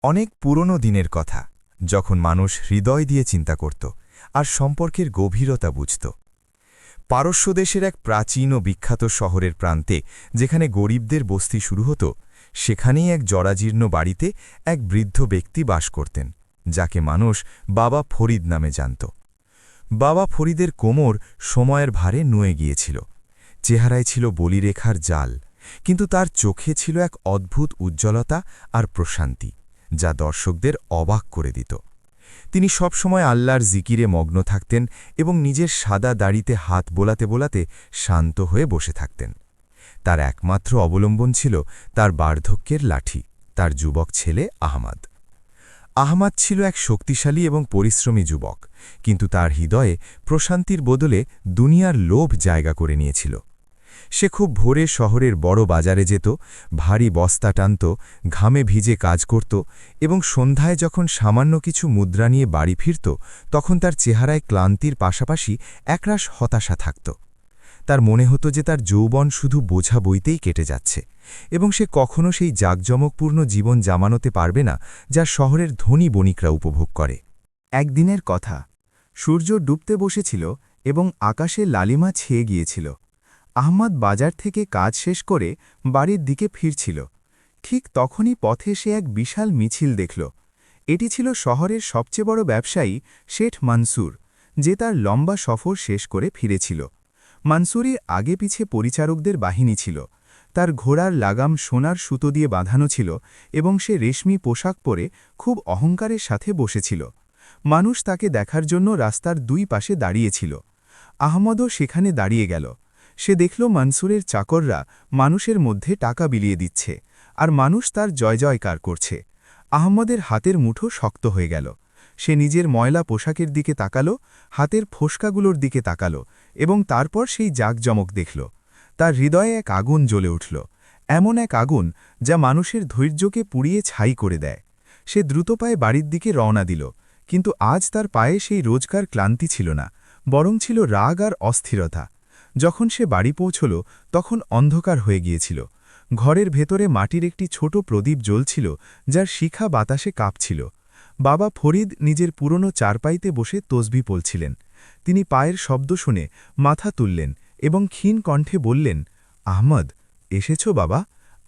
অনেক পুরনো দিনের কথা, যখন মানুষ হৃদয় দিয়ে চিন্তা করত আর সম্পর্কের গভীরতা বুঝত। পারস্য দেশের এক প্রাচীন ও বিখ্যাত শহরের প্রান্তে, যেখানে গরিবদের বস্তি শুরু হতো, সেখানেই এক জরাজীর্ণ বাড়িতে এক বৃদ্ধ ব্যক্তি বাস করতেন, যাকে মানুষ বাবা ফরিদ নামে জানত। বাবা ফরিদের কোমর সময়ের ভারে নুয়ে গিয়েছিল। চেহারায় ছিল বলিরেখার জাল, কিন্তু তার চোখে ছিল এক অদ্ভুত উজ্জ্বলতা আর প্রশান্তি, যা দর্শকদের অবাক করে দিত। তিনি সবসময় আল্লাহর জিকিরে মগ্ন থাকতেন এবং নিজের সাদা দাড়িতে হাত বোলাতে বোলাতে শান্ত হয়ে বসে থাকতেন। তার একমাত্র অবলম্বন ছিল তার বার্ধক্যের লাঠি, তার যুবক ছেলে আহমাদ। আহমাদ ছিল এক শক্তিশালী এবং পরিশ্রমী যুবক, কিন্তু তার হৃদয়ে প্রশান্তির বদলে দুনিয়ার লোভ জায়গা করে নিয়েছিল। সে খুব ভোরে শহরের বড় বাজারে যেত, ভারী বস্তা টানত, ঘামে ভিজে কাজ করত এবং সন্ধ্যায় যখন সামান্য কিছু মুদ্রা নিয়ে বাড়ি ফিরত, তখন তার চেহারায় ক্লান্তির পাশাপাশি একরাশ হতাশা থাকত। তার মনে হতো যে তার যৌবন শুধু বোঝা বইতেই কেটে যাচ্ছে এবং সে কখনো সেই জাঁকজমকপূর্ণ জীবন জামানোতে পারবে না, যা শহরের ধনী বণিকরা উপভোগ করে। একদিনের কথা, সূর্য ডুবতে বসেছিল এবং আকাশে লালিমা ছেয়ে গিয়েছিল। আহমাদ বাজার থেকে কাজ শেষ করে বাড়ির দিকে ফিরছিল। ঠিক তখনই পথে সে এক বিশাল মিছিল দেখল। এটি ছিল শহরের সবচেয়ে বড় ব্যবসায়ী শেঠ মনসুর, যে তার লম্বা সফর শেষ করে ফিরেছিল। মনসুরের আগে পিছে পরিচারকদের বাহিনী ছিল। তার ঘোড়ার লাগাম সোনার সুতো দিয়ে বাঁধানো ছিল এবং সে রেশমি পোশাক পরে খুব অহংকারের সাথে বসেছিল। মানুষ তাকে দেখার জন্য রাস্তার দুই পাশে দাঁড়িয়েছিল। আহমদও সেখানে দাঁড়িয়ে গেল। সে দেখল মনসুরের চাকররা মানুষের মধ্যে টাকা বিলিয়ে দিচ্ছে, আর মানুষ তার জয় জয়কার করছে। আহমদের হাতের মুঠো শক্ত হয়ে গেল। সে নিজের ময়লা পোশাকের দিকে তাকালো, হাতের ফোসকাগুলোর দিকে তাকালো এবং তারপর সেই জাঁকজমক দেখল। তার হৃদয়ে এক আগুন জ্বলে উঠল, এমন এক আগুন যা মানুষের ধৈর্যকে পুড়িয়ে ছাই করে দেয়। সে দ্রুত পায়ে বাড়ির দিকে রওনা দিল, কিন্তু আজ তার পায়ে সেই রোজকার ক্লান্তি ছিল না, বরং ছিল রাগ আর অস্থিরতা। যখন সে বাড়ি পৌঁছল, তখন অন্ধকার হয়ে গিয়েছিল। ঘরের ভেতরে মাটির একটি ছোট প্রদীপ জ্বলছিল, যার শিখা বাতাসে কাঁপছিল। বাবা ফরিদ নিজের পুরনো চারপাইতে বসে তসবি পড়ছিলেন। তিনি পায়ের শব্দ শুনে মাথা তুললেন এবং ক্ষীণ কণ্ঠে বললেন, আহমদ, এসেছ বাবা?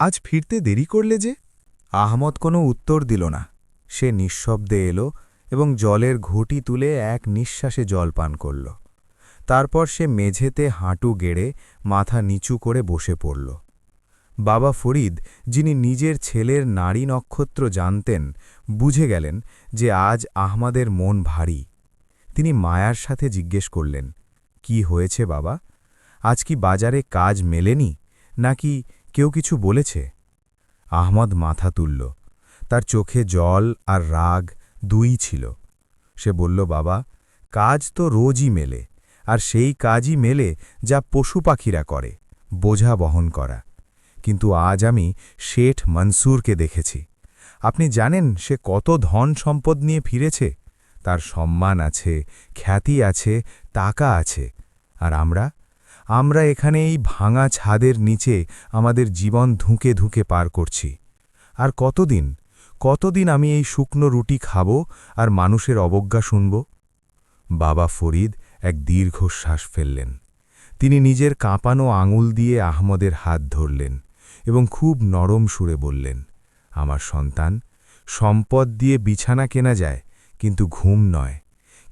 আজ ফিরতে দেরি করলে যে? আহমদ কোনো উত্তর দিল না। সে নিঃশব্দে এলো এবং জলের ঘুঁটি তুলে এক নিঃশ্বাসে জল পান করল। তারপর সে মেঝেতে হাঁটু গেড়ে মাথা নিচু করে বসে পড়ল। বাবা ফরিদ, যিনি নিজের ছেলের নারী নক্ষত্র জানতেন, বুঝে গেলেন যে আজ আহমদের মন ভারী। তিনি মায়ার সাথে জিজ্ঞেস করলেন, কি হয়েছে বাবা? আজ কি বাজারে কাজ মেলেনি, নাকি কেউ কিছু বলেছে? আহমদ মাথা তুলল। তার চোখে জল আর রাগ দুই ছিল। সে বলল, বাবা, কাজ তো রোজই মেলে, আর সেই কাজই মেলে যা পশু পাখিরা করে, বোঝা বহন করা। কিন্তু আজ আমি শেঠ মনসুরকে দেখেছি। আপনি জানেন সে কত ধন সম্পদ নিয়ে ফিরেছে? তার সম্মান আছে, খ্যাতি আছে, টাকা আছে। আর আমরা এখানে এই ভাঙা ছাদের নিচে আমাদের জীবন ধুঁকে ধুঁকে পার করছি। আর কতদিন আমি এই শুকনো রুটি খাব আর মানুষের অবজ্ঞা শুনব? বাবা ফরিদ এক দীর্ঘশ্বাস ফেললেন। তিনি নিজের কাঁপানো আঙুল দিয়ে আহমদের হাত ধরলেন এবং খুব নরম সুরে বললেন, আমার সন্তান, সম্পদ দিয়ে বিছানা কেনা যায়, কিন্তু ঘুম নয়।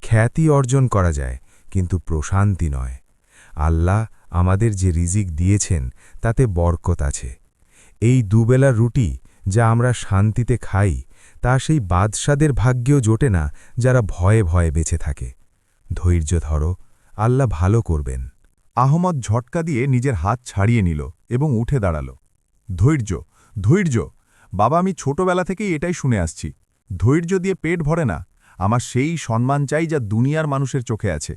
খ্যাতি অর্জন করা যায়, কিন্তু প্রশান্তি নয়। আল্লাহ আমাদের যে রিজিক দিয়েছেন, তাতে বরকত আছে। এই দুবেলা রুটি যা আমরা শান্তিতে খাই, তা সেই বাদশাদের ভাগ্যেও জোটে না, যারা ভয়ে ভয়ে বেঁচে থাকে। ধৈর্য ধরো, আল্লাহ ভালো করবেন। আহমদ ঝটকা দিয়ে নিজের হাত ছাড়িয়ে নিল এবং উঠে দাঁড়াল। ধৈর্য, ধৈর্য। বাবা, আমি ছোটবেলা থেকেই এটাই শুনে আসছি। ধৈর্য দিয়ে পেট ভরে না। আমার সেই সম্মান চাই যা দুনিয়ার মানুষের চোখে আছে।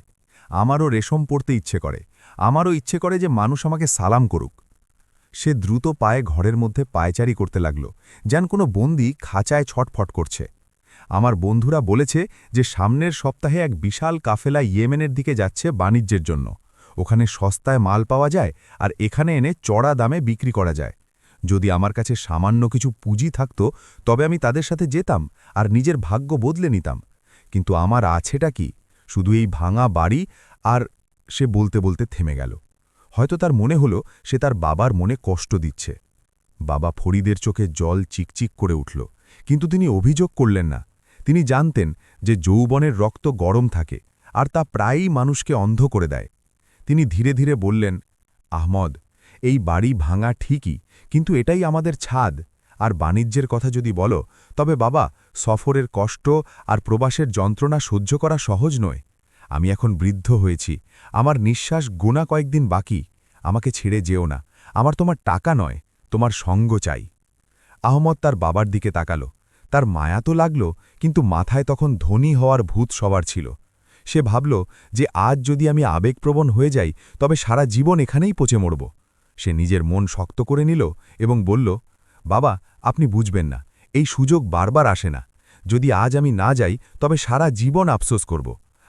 আমারও রেশম পড়তে ইচ্ছে করে। আমারও ইচ্ছে করে যে মানুষ আমাকে সালাম করুক। সে দ্রুত পায়ে ঘরের মধ্যে পায়চারি করতে লাগল, যেন কোনো বন্দী খাঁচায় ছটফট করছে। আমার বন্ধুরা বলেছে যে সামনের সপ্তাহে এক বিশাল কাফেলা ইয়েমেনের দিকে যাচ্ছে বাণিজ্যের জন্য। ওখানে সস্তায় মাল পাওয়া যায় আর এখানে এনে চড়া দামে বিক্রি করা যায়। যদি আমার কাছে সামান্য কিছু পুঁজি থাকত তবে আমি তাদের সাথে যেতাম আর নিজের ভাগ্য বদলে নিতাম, কিন্তু আমার আছেটা কি? শুধু এই ভাঙা বাড়ি। আর সে বলতে বলতে থেমে গেল। হয়তো তার মনে হলো সে তার বাবার মনে কষ্ট দিচ্ছে। বাবা ফরিদের চোখে জল চিকচিক করে উঠল, কিন্তু তিনি অভিযোগ করলেন না। তিনি জানতেন যে যৌবনের রক্ত গরম থাকে, আর তা প্রায়ই মানুষকে অন্ধ করে দেয়। তিনি ধীরে ধীরে বললেন, আহমদ, এই বাড়ি ভাঙা ঠিকই, কিন্তু এটাই আমাদের ছাদ। আর বাণিজ্যের কথা যদি বলো, তবে বাবা, সফরের কষ্ট আর প্রবাসের যন্ত্রণা সহ্য করা সহজ নয়। আমি এখন বৃদ্ধ হয়েছি, আমার নিঃশ্বাস গোনা কয়েকদিন বাকি। আমাকে ছেড়ে যেও না। আমার তোমার টাকা নয়, তোমার সঙ্গ চাই। আহমদ তার বাবার দিকে তাকালো। তার মায়া তো লাগল, কিন্তু মাথায় তখন ধনী হওয়ার ভূত সবার ছিল। সে ভাবল যে আজ যদি আমি আবেগপ্রবণ হয়ে যাই তবে সারা জীবন এখানেই পচে মরব। সে নিজের মন শক্ত করে নিল এবং বলল, বাবা, আপনি বুঝবেন না, এই সুযোগ বারবার আসে না। যদি আজ আমি না যাই তবে সারা জীবন আফসোস করব।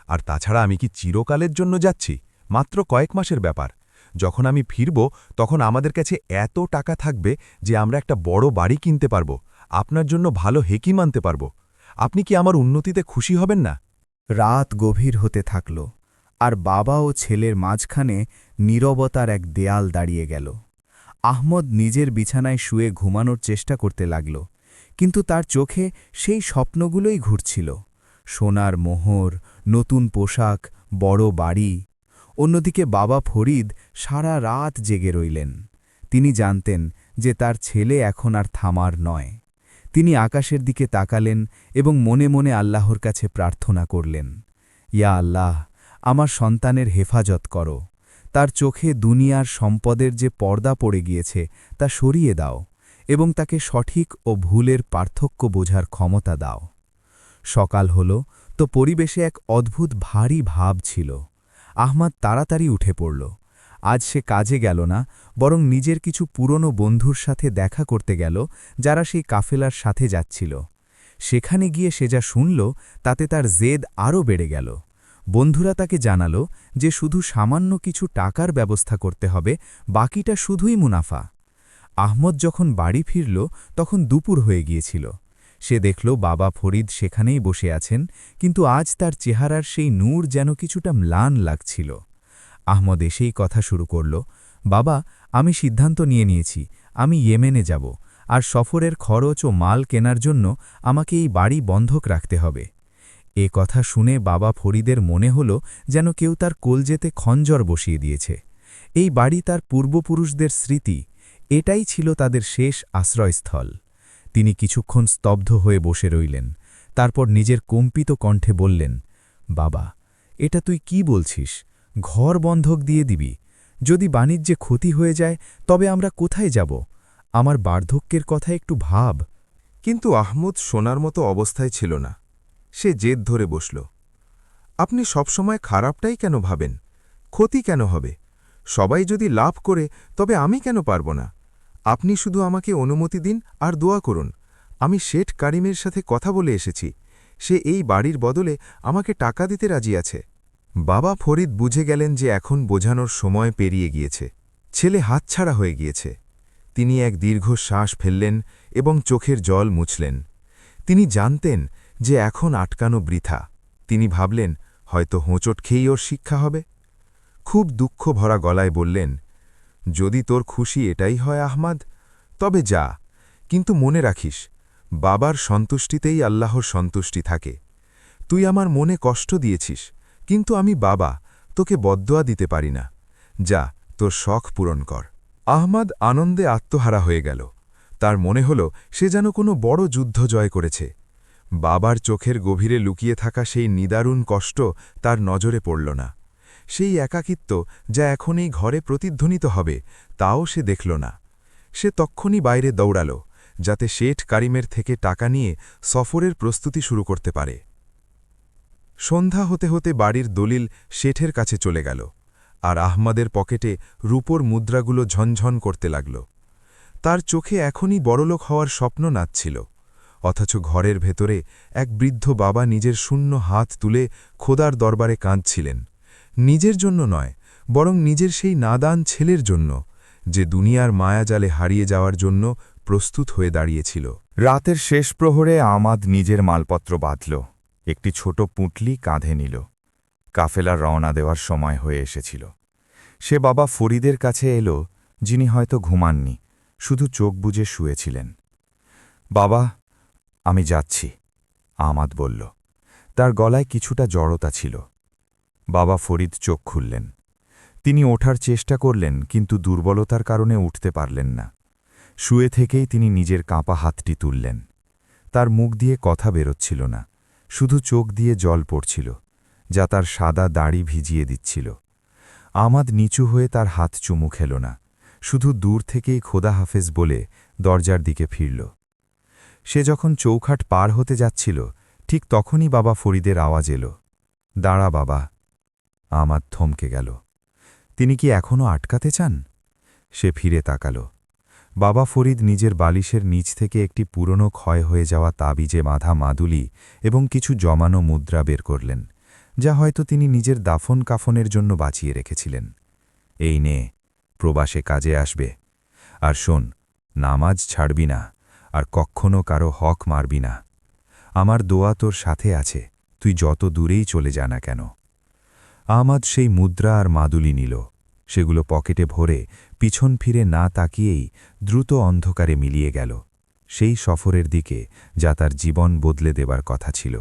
আর তাছাড়া আমি কি চিরকালের জন্য যাচ্ছি? মাত্র কয়েক মাসের ব্যাপার। যখন আমি ফিরব তখন আমাদের কাছে এত টাকা থাকবে যে আমরা একটা বড় বাড়ি কিনতে পারব, আপনার জন্য ভালো হেকিম আনতে পারব। আপনি কি আমার উন্নতিতে খুশি হবেন না? রাত গভীর হতে থাকল, আর বাবা ও ছেলের মাঝখানে নীরবতার এক দেয়াল দাঁড়িয়ে গেল। আহমদ নিজের বিছানায় শুয়ে ঘুমানোর চেষ্টা করতে লাগল, কিন্তু তার চোখে সেই স্বপ্নগুলোই ঘুরছিল। সোনার মোহর, নতুন পোশাক, বড় বাড়ি। অন্যদিকে বাবা ফরিদ সারা রাত জেগে রইলেন। তিনি জানতেন যে তার ছেলে এখন আর থামার নয়। তিনি আকাশের দিকে তাকালেন এবং মনে মনে আল্লাহর কাছে প্রার্থনা করলেন, ইয়া আল্লাহ, আমার সন্তানের হেফাজত করো। তার চোখে দুনিয়ার সম্পদের যে পর্দা পড়ে গিয়েছে তা সরিয়ে দাও এবং তাকে সঠিক ও ভুলের পার্থক্য বোঝার ক্ষমতা দাও। সকাল হল তো পরিবেশে এক অদ্ভুত ভারী ভাব ছিল। আহমদ তাড়াতাড়ি উঠে পড়ল। আজ সে কাজে গেল না, বরং নিজের কিছু পুরনো বন্ধুর সাথে দেখা করতে গেল, যারা সেই কাফেলার সাথে যাচ্ছিল। সেখানে গিয়ে সে যা শুনল তাতে তার জেদ আরও বেড়ে গেল। বন্ধুরা তাকে জানাল যে শুধু সামান্য কিছু টাকার ব্যবস্থা করতে হবে, বাকিটা শুধুই মুনাফা। আহমদ যখন বাড়ি ফিরল তখন দুপুর হয়ে গিয়েছিল। সে দেখল বাবা ফরিদ সেখানেই বসে আছেন, কিন্তু আজ তার চেহারার সেই নূর যেন কিছুটা ম্লান লাগছিল। আহমদ এসেই কথা শুরু করল, বাবা, আমি সিদ্ধান্ত নিয়েছি, আমি ইয়েমেনে যাব, আর সফরের খরচ ও মাল কেনার জন্য আমাকে এই বাড়ি বন্ধক রাখতে হবে। এ কথা শুনে বাবা ফরিদের মনে হল যেন কেউ তার কলজেতে খঞ্জর বসিয়ে দিয়েছে। এই বাড়ি তার পূর্বপুরুষদের স্মৃতি, এটাই ছিল তাদের শেষ আশ্রয়স্থল। তিনি কিছুক্ষণ স্তব্ধ হয়ে বসে রইলেন, তারপর নিজের কম্পিত কণ্ঠে বললেন, বাবা, এটা তুই কি বলছিস? ঘর বন্ধক দিয়ে দিবি? যদি বাণিজ্যে ক্ষতি হয়ে যায় তবে আমরা কোথায় যাব? আমার বার্ধক্যের কথা একটু ভাব। কিন্তু আহমদ শোনার মতো অবস্থায় ছিল না। সে জেদ ধরে বসল, আপনি সবসময় খারাপটাই কেন ভাবেন? ক্ষতি কেন হবে? সবাই যদি লাভ করে তবে আমি কেন পারব না? আপনি শুধু আমাকে অনুমতি দিন আর দোয়া করুন। আমি শেঠ কারিমের সাথে কথা বলে এসেছি, সে এই বাড়ির বদলে আমাকে টাকা দিতে রাজি আছে। বাবা ফরিদ বুঝে গেলেন যে এখন বোঝানোর সময় পেরিয়ে গিয়েছে, ছেলে হাতছাড়া হয়ে গিয়েছে। তিনি এক দীর্ঘ শ্বাস ফেললেন এবং চোখের জল মুছলেন। তিনি জানতেন যে এখন আটকানো বৃথা। তিনি ভাবলেন, হয়তো হোঁচট খেয়েই ওর শিক্ষা হবে। খুব দুঃখ ভরা গলায় বললেন, যদি তোর খুশি এটাই হয় আহমদ, তবে যা, কিন্তু মনে রাখিস, বাবার সন্তুষ্টিতেই আল্লাহর সন্তুষ্টি থাকে। তুই আমার মনে কষ্ট দিয়েছিস, কিন্তু আমি বাবা, তোকে বদদোয়া দিতে পারি না। যা, তোর শখ পূরণ কর। আহমদ আনন্দে আত্মহারা হয়ে গেল। তার মনে হল সে যেন কোনো বড় যুদ্ধ জয় করেছে। বাবার চোখের গভীরে লুকিয়ে থাকা সেই নিদারুণ কষ্ট তার নজরে পড়ল না। সেই একাকিত্ব যা এখন এই ঘরে প্রতিধ্বনিত হবে, তাও সে দেখল না। সে তক্ষুনি বাইরে দৌড়াল, যাতে শেঠ কারিমের থেকে টাকা নিয়ে সফরের প্রস্তুতি শুরু করতে পারে। সন্ধ্যা হতে হতে বাড়ির দলিল শেঠের কাছে চলে গেল, আর আহমদের পকেটে রূপোর মুদ্রাগুলো ঝনঝন করতে লাগল। তার চোখে এখনই বড়লোক হওয়ার স্বপ্ন নাচছিল, অথচ ঘরের ভেতরে এক বৃদ্ধ বাবা নিজের শূন্য হাত তুলে খোদার দরবারে কাঁদছিলেন। নিজের জন্য নয়, বরং নিজের সেই নাদান ছেলের জন্য, যে দুনিয়ার মায়াজালে হারিয়ে যাওয়ার জন্য প্রস্তুত হয়ে দাঁড়িয়েছিল। রাতের শেষ প্রহরে আমাদ নিজের মালপত্র বাঁধল, একটি ছোট পুঁটলি কাঁধে নিল। কাফেলার রওনা দেওয়ার সময় হয়ে এসেছিল। সে বাবা ফরিদের কাছে এলো, যিনি হয়তো ঘুমাননি, শুধু চোখ বুজে শুয়েছিলেন। বাবা, আমি যাচ্ছি, আমাদ বলল। তার গলায় কিছুটা জড়তা ছিল। বাবা ফরিদ চোখ খুললেন। তিনি ওঠার চেষ্টা করলেন, কিন্তু দুর্বলতার কারণে উঠতে পারলেন না। শুয়ে থেকেই তিনি নিজের কাঁপা হাতটি তুললেন। তার মুখ দিয়ে কথা বেরোচ্ছিল না, শুধু চোখ দিয়ে জল পড়ছিল, যা তার সাদা দাড়ি ভিজিয়ে দিচ্ছিল। আমাদ নিচু হয়ে তার হাত চুমু খেল না, শুধু দূর থেকেই খোদা হাফেজ বলে দরজার দিকে ফিরল। সে যখন চৌখাট পার হতে যাচ্ছিল, ঠিক তখনই বাবা ফরিদের আওয়াজ এলো, দাঁড়া বাবা। আমাদ থমকে গেল। তিনি কি এখনও আটকাতে চান? সে ফিরে তাকাল। বাবা ফরিদ নিজের বালিশের নিচ থেকে একটি পুরনো ক্ষয় হয়ে যাওয়া তাবিজে বাঁধা মাদুলি এবং কিছু জমানো মুদ্রা বের করলেন, যা হয়তো তিনি নিজের দাফন কাফনের জন্য বাঁচিয়ে রেখেছিলেন। এই নে, প্রবাসে কাজে আসবে। আর শোন, নামাজ ছাড়বি না, আর কখনো কারো হক মারবি না। আমার দোয়া তোর সাথে আছে, তুই যত দূরেই চলে যা না কেন। আমাদ সেই মুদ্রা আর মাদুলি নিল, সেগুলো পকেটে ভরে পিছন ফিরে না তাকিয়েই দ্রুত অন্ধকারে মিলিয়ে গেল, সেই সফরের দিকে যা তার জীবন বদলে দেবার কথা ছিল।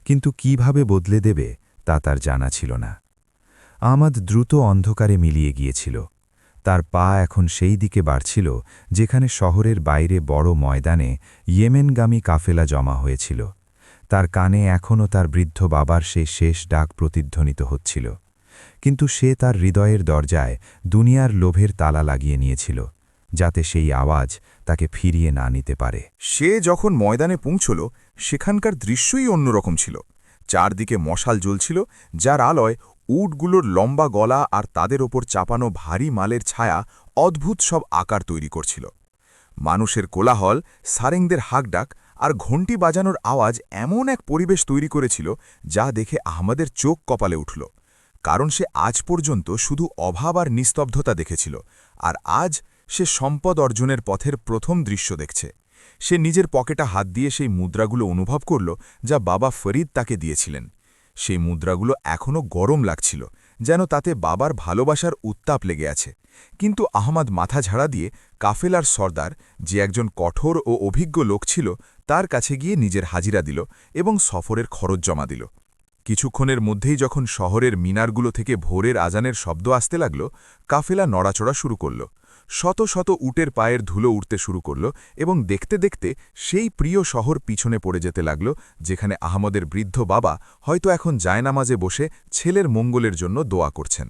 কিন্তু কিভাবে বদলে দেবে তা তার জানা ছিল না। আমাদ দ্রুত অন্ধকারে মিলিয়ে গিয়েছিল। তার পা এখন সেই দিকে বাড়ছিল যেখানে শহরের বাইরে বড় ময়দানে ইয়েমেনগামী কাফেলা জমা হয়েছিল। তার কানে এখনও তার বৃদ্ধ বাবার সেই শেষ ডাক প্রতিধ্বনিত হচ্ছিল, কিন্তু সে তার হৃদয়ের দরজায় দুনিয়ার লোভের তালা লাগিয়ে নিয়েছিল, যাতে সেই আওয়াজ তাকে ফিরিয়ে না নিতে পারে। সে যখন ময়দানে পৌঁছল, সেখানকার দৃশ্যই অন্যরকম ছিল। চারদিকে মশাল জ্বলছিল, যার আলোয় উটগুলোর লম্বা গলা আর তাদের ওপর চাপানো ভারী মালের ছায়া অদ্ভুত সব আকার তৈরি করছিল। মানুষের কোলাহল, সারেংদের হাঁকডাক আর ঘণ্টি বাজানোর আওয়াজ এমন এক পরিবেশ তৈরি করেছিল যা দেখে আহমদের চোখ কপালে উঠল। কারণ সে আজ পর্যন্ত শুধু অভাব আর নিস্তব্ধতা দেখেছিল, আর আজ সে সম্পদ অর্জনের পথের প্রথম দৃশ্য দেখছে। সে নিজের পকেটা হাত দিয়ে সেই মুদ্রাগুলো অনুভব করল যা বাবা ফরিদ তাকে দিয়েছিলেন। সেই মুদ্রাগুলো এখনও গরম লাগছিল, যেন তাতে বাবার ভালোবাসার উত্তাপ লেগে আছে। কিন্তু আহমদ মাথা ঝাড়া দিয়ে কাফেলার সর্দার, যে একজন কঠোর ও অভিজ্ঞ লোক ছিল, তার কাছে গিয়ে নিজের হাজিরা দিল এবং সফরের খরচ জমা দিল। কিছুক্ষণের মধ্যেই যখন শহরের মিনারগুলো থেকে ভোরের আজানের শব্দ আসতে লাগল, কাফেলা নড়াচড়া শুরু করল। শত শত উটের পায়ের ধুলো উঠতে শুরু করল এবং দেখতে দেখতে সেই প্রিয় শহর পিছনে পড়ে যেতে লাগল, যেখানে আহমদের বৃদ্ধ বাবা হয়তো এখন জায়নামাজে বসে ছেলের মঙ্গলের জন্য দোয়া করছেন।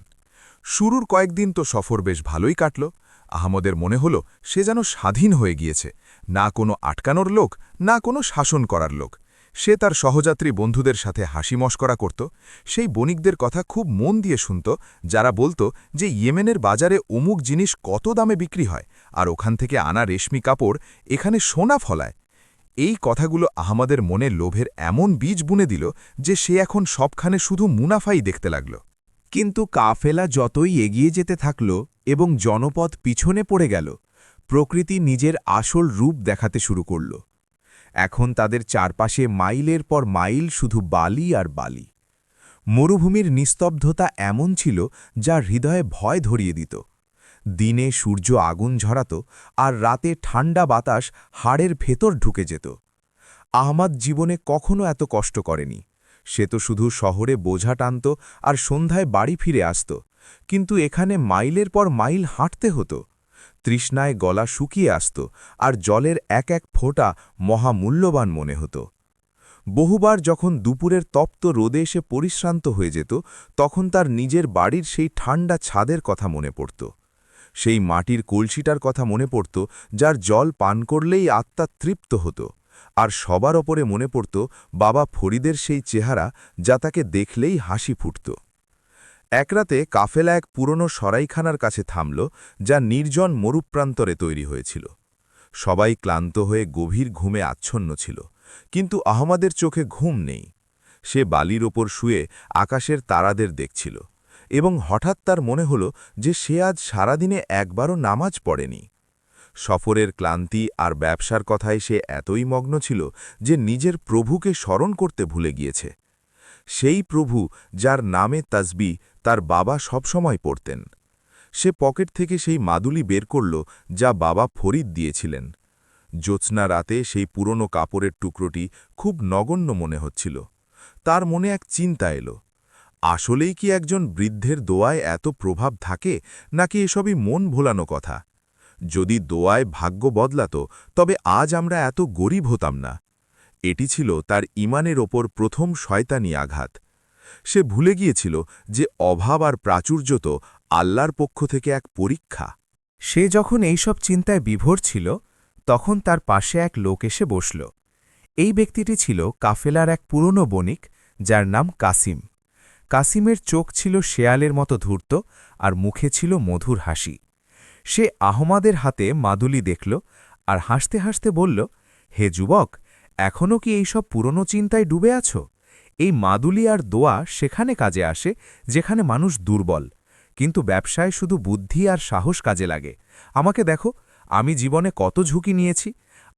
শুরুর কয়েকদিন তো সফর বেশ ভালোই কাটল। আহমদের মনে হল সে যেন স্বাধীন হয়ে গিয়েছে, না কোনো আটকানোর লোক, না কোনো শাসন করার লোক। সে তার সহযাত্রী বন্ধুদের সাথে হাসি মশকরা করত, সেই বণিকদের কথা খুব মন দিয়ে শুনত, যারা বলতো যে ইয়েমেনের বাজারে অমুক জিনিস কত দামে বিক্রি হয়, আর ওখান থেকে আনা রেশমি কাপড় এখানে সোনা ফলায়। এই কথাগুলো আহমদের মনে লোভের এমন বীজ বুনে দিল যে সে এখন সবখানে শুধু মুনাফাই দেখতে লাগল। কিন্তু কাফেলা যতই এগিয়ে যেতে থাকল এবং জনপদ পিছনে পড়ে গেল, প্রকৃতি নিজের আসল রূপ দেখাতে শুরু করল। এখন তাদের চারপাশে মাইলের পর মাইল শুধু বালি আর বালি। মরুভূমির নিস্তব্ধতা এমন ছিল যা হৃদয়ে ভয় ধরিয়ে দিত। দিনে সূর্য আগুন ঝরাত, আর রাতে ঠান্ডা বাতাস হাড়ের ভেতর ঢুকে যেত। আহমদ জীবনে কখনো এত কষ্ট করেনি। সে তো শুধু শহরে বোঝা টানত আর সন্ধ্যায় বাড়ি ফিরে আসত, কিন্তু এখানে মাইলের পর মাইল হাঁটতে হতো। তৃষ্ণায় গলা শুকিয়ে আসত, আর জলের এক এক ফোঁটা মহামূল্যবান মনে হতো। বহুবার যখন দুপুরের তপ্ত রোদে এসে পরিশ্রান্ত হয়ে যেত, তখন তার নিজের বাড়ির সেই ঠান্ডা ছাদের কথা মনে পড়ত। সেই মাটির কলসিটার কথা মনে পড়ত, যার জল পান করলেই আত্মা তৃপ্ত হতো। আর সবার ওপরে মনে পড়ত বাবা ফরিদের সেই চেহারা, যা তাকে দেখলেই হাসি ফুটত। এক রাতে কাফেলা এক পুরনো সরাইখানার কাছে থামল, যা নির্জন মরুপ্রান্তরে তৈরি হয়েছিল। সবাই ক্লান্ত হয়ে গভীর ঘুমে আচ্ছন্ন ছিল, কিন্তু আহমদের চোখে ঘুম নেই। সে বালির ওপর শুয়ে আকাশের তারাদের দেখছিল। এবং হঠাৎ তার মনে হল যে সে আজ সারাদিনে একবারও নামাজ পড়েনি। সফরের ক্লান্তি আর ব্যবসার কথায় সে এতই মগ্ন ছিল যে নিজের প্রভুকে স্মরণ করতে ভুলে গিয়েছে। সেই প্রভু যার নামে তাসবিহ তার বাবা সবসময় পড়তেন। সে পকেট থেকে সেই মাদুলি বের করল যা বাবা ফরিদ দিয়েছিলেন। জ্যোৎস্না রাতে সেই পুরনো কাপড়ের টুকরোটি খুব নগণ্য মনে হচ্ছিল। তার মনে এক চিন্তা এলো, আসলেই কি একজন বৃদ্ধের দোয়ায় এত প্রভাব থাকে, নাকি এসবই মন ভোলানো কথা? যদি দোয়ায় ভাগ্য বদলাত, তবে আজ আমরা এত গরিব হতাম না। এটি ছিল তার ঈমানের ওপর প্রথম শয়তানি আঘাত। সে ভুলে গিয়েছিল যে অভাব আর প্রাচুর্য তো আল্লাহর পক্ষ থেকে এক পরীক্ষা। সে যখন এইসব চিন্তায় বিভোর ছিল, তখন তার পাশে এক লোক এসে বসল। এই ব্যক্তিটি ছিল কাফেলার এক পুরনো বণিক, যার নাম কাসিম। কাসিমের চোখ ছিল শেয়ালের মতো ধূর্ত আর মুখে ছিল মধুর হাসি। সে আহমাদের হাতে মাদুলি দেখল আর হাসতে হাসতে বলল, হে যুবক, এখনও কি এইসব পুরনো চিন্তায় ডুবে আছো? এই মাদুলি আর দোয়া সেখানে কাজে আসে যেখানে মানুষ দুর্বল, কিন্তু ব্যবসায় শুধু বুদ্ধি আর সাহস কাজে লাগে। আমাকে দেখো, আমি জীবনে কত ঝুঁকি নিয়েছি,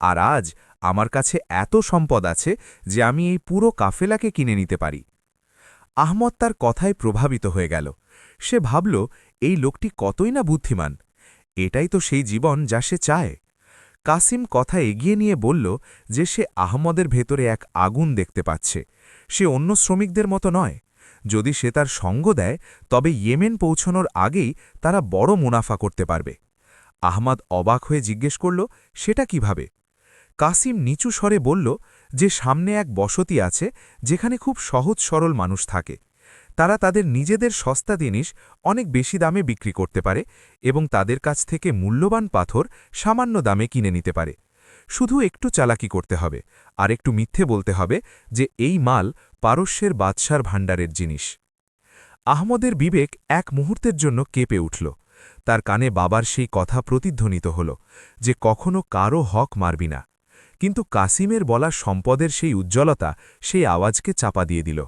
আর আজ আমার কাছে এত সম্পদ আছে যে আমি এই পুরো কাফেলাকে কিনে নিতে পারি। আহমদ তার কথায় প্রভাবিত হয়ে গেল। সে ভাবল, এই লোকটি কতই না বুদ্ধিমান। এটাই তো সেই জীবন যা সে চায়। কাসিম কথা এগিয়ে নিয়ে বলল যে সে আহমদের ভেতরে এক আগুন দেখতে পাচ্ছে। সে অন্য শ্রমিকদের মতো নয়। যদি সে তার সঙ্গ দেয়, তবে ইয়েমেন পৌঁছানোর আগেই তারা বড় মুনাফা করতে পারবে। আহমদ অবাক হয়ে জিজ্ঞেস করল, সেটা কিভাবে? কাসিম নিচু স্বরে বলল যে সামনে এক বসতি আছে যেখানে খুব সহজ সরল মানুষ থাকে। তারা তাদের নিজেদের সস্তা জিনিস অনেক বেশি দামে বিক্রি করতে পারে এবং তাদের কাছ থেকে মূল্যবান পাথর সামান্য দামে কিনে নিতে পারে। শুধু একটু চালাকি করতে হবে আর একটু মিথ্যে বলতে হবে যে এই মাল পারস্যের বাদশার ভাণ্ডারের জিনিস। আহমদের বিবেক এক মুহূর্তের জন্য কেঁপে উঠল। তার কানে বাবার সেই কথা প্রতিধ্বনিত হল যে কখনো কারও হক মারবি না। কিন্তু কাসিমের বলা সম্পদের সেই উজ্জ্বলতা সেই আওয়াজকে চাপা দিয়ে দিল।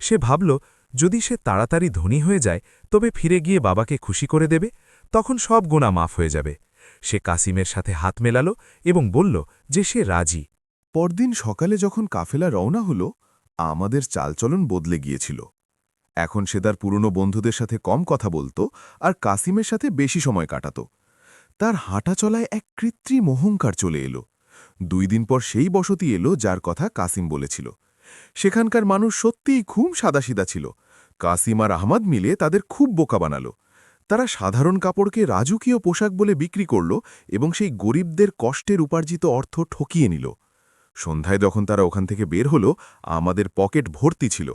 সে ভাবল, যদি সে তাড়াতাড়ি ধনী হয়ে যায়, তবে ফিরে গিয়ে বাবাকে খুশি করে দেবে, তখন সব গুনাহ মাফ হয়ে যাবে। সে কাসিমের সাথে হাত মেলাল এবং বলল যে সে রাজি। পরদিন সকালে যখন কাফেলা রওনা হল, আমাদের চালচলন বদলে গিয়েছিল। এখন সে তার পুরনো বন্ধুদের সাথে কম কথা বলত আর কাসিমের সাথে বেশি সময় কাটাত। তার হাঁটা চলায় এক কৃত্রিম অহংকার চলে এলো। 2 দিন পর সেই বসতি এলো যার কথা কাসিম বলেছিল। সেখানকার মানুষ সত্যিই খুব সাদাসিধা ছিল। কাসিম আর আহমদ মিলে তাদের খুব বোকা বানালো। তারা সাধারণ কাপড়কে রাজকীয় পোশাক বলে বিক্রি করল এবং সেই গরিবদের কষ্টের উপার্জিত অর্থ ঠকিয়ে নিল। সন্ধ্যায় যখন তারা ওখান থেকে বের হলো, আমাদের পকেট ভর্তি ছিল।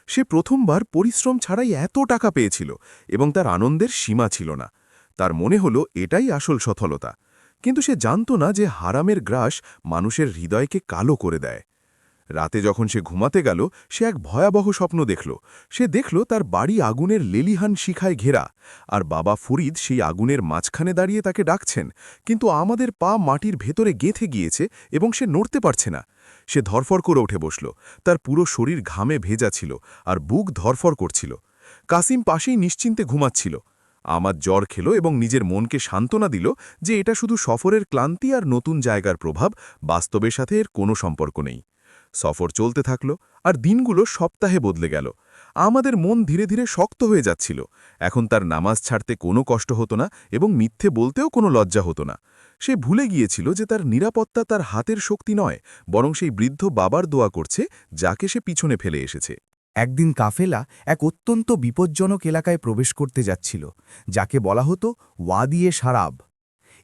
সে প্রথমবার পরিশ্রম ছাড়াই এত টাকা পেয়েছিল এবং তার আনন্দের সীমা ছিল না। তার মনে হলো এটাই আসল সফলতা। কিন্তু সে জানত না যে হারামের গ্রাস মানুষের হৃদয়কে কালো করে দেয়। রাতে যখন সে ঘুমাতে গেল, সে এক ভয়াবহ স্বপ্ন দেখল। সে দেখল তার বাড়ি আগুনের লেলিহান শিখায় ঘেরা, আর বাবা ফরিদ সেই আগুনের মাঝখানে দাঁড়িয়ে তাকে ডাকছেন, কিন্তু আমাদের পা মাটির ভেতরে গেঁথে গিয়েছে এবং সে নড়তে পারছে না। সে ধরফর করে উঠে বসল। তার পুরো শরীর ঘামে ভেজা ছিল আর বুক ধরফর করছিল। কাসিম পাশেই নিশ্চিন্তে ঘুমাচ্ছিল। আমার জ্বর খেল এবং নিজের মনকে সান্ত্বনা দিল যে এটা শুধু সফরের ক্লান্তি আর নতুন জায়গার প্রভাব, বাস্তবের সাথে এর কোনো সম্পর্ক নেই। সফর চলতে থাকল আর দিনগুলো সপ্তাহে বদলে গেল। আমাদের মন ধীরে ধীরে শক্ত হয়ে যাচ্ছিল। এখন তার নামাজ ছাড়তে কোনো কষ্ট হতো না এবং মিথ্যে বলতেও কোনো লজ্জা হতো না। সে ভুলে গিয়েছিল যে তার নিরাপত্তা তার হাতের শক্তি নয়, বরং সেই বৃদ্ধ বাবার দোয়া করছে যাকে সে পিছনে ফেলে এসেছে। একদিন কাফেলা এক অত্যন্ত বিপজ্জনক এলাকায় প্রবেশ করতে যাচ্ছিল, যাকে বলা হতো ওয়াদিয়ে সারাব।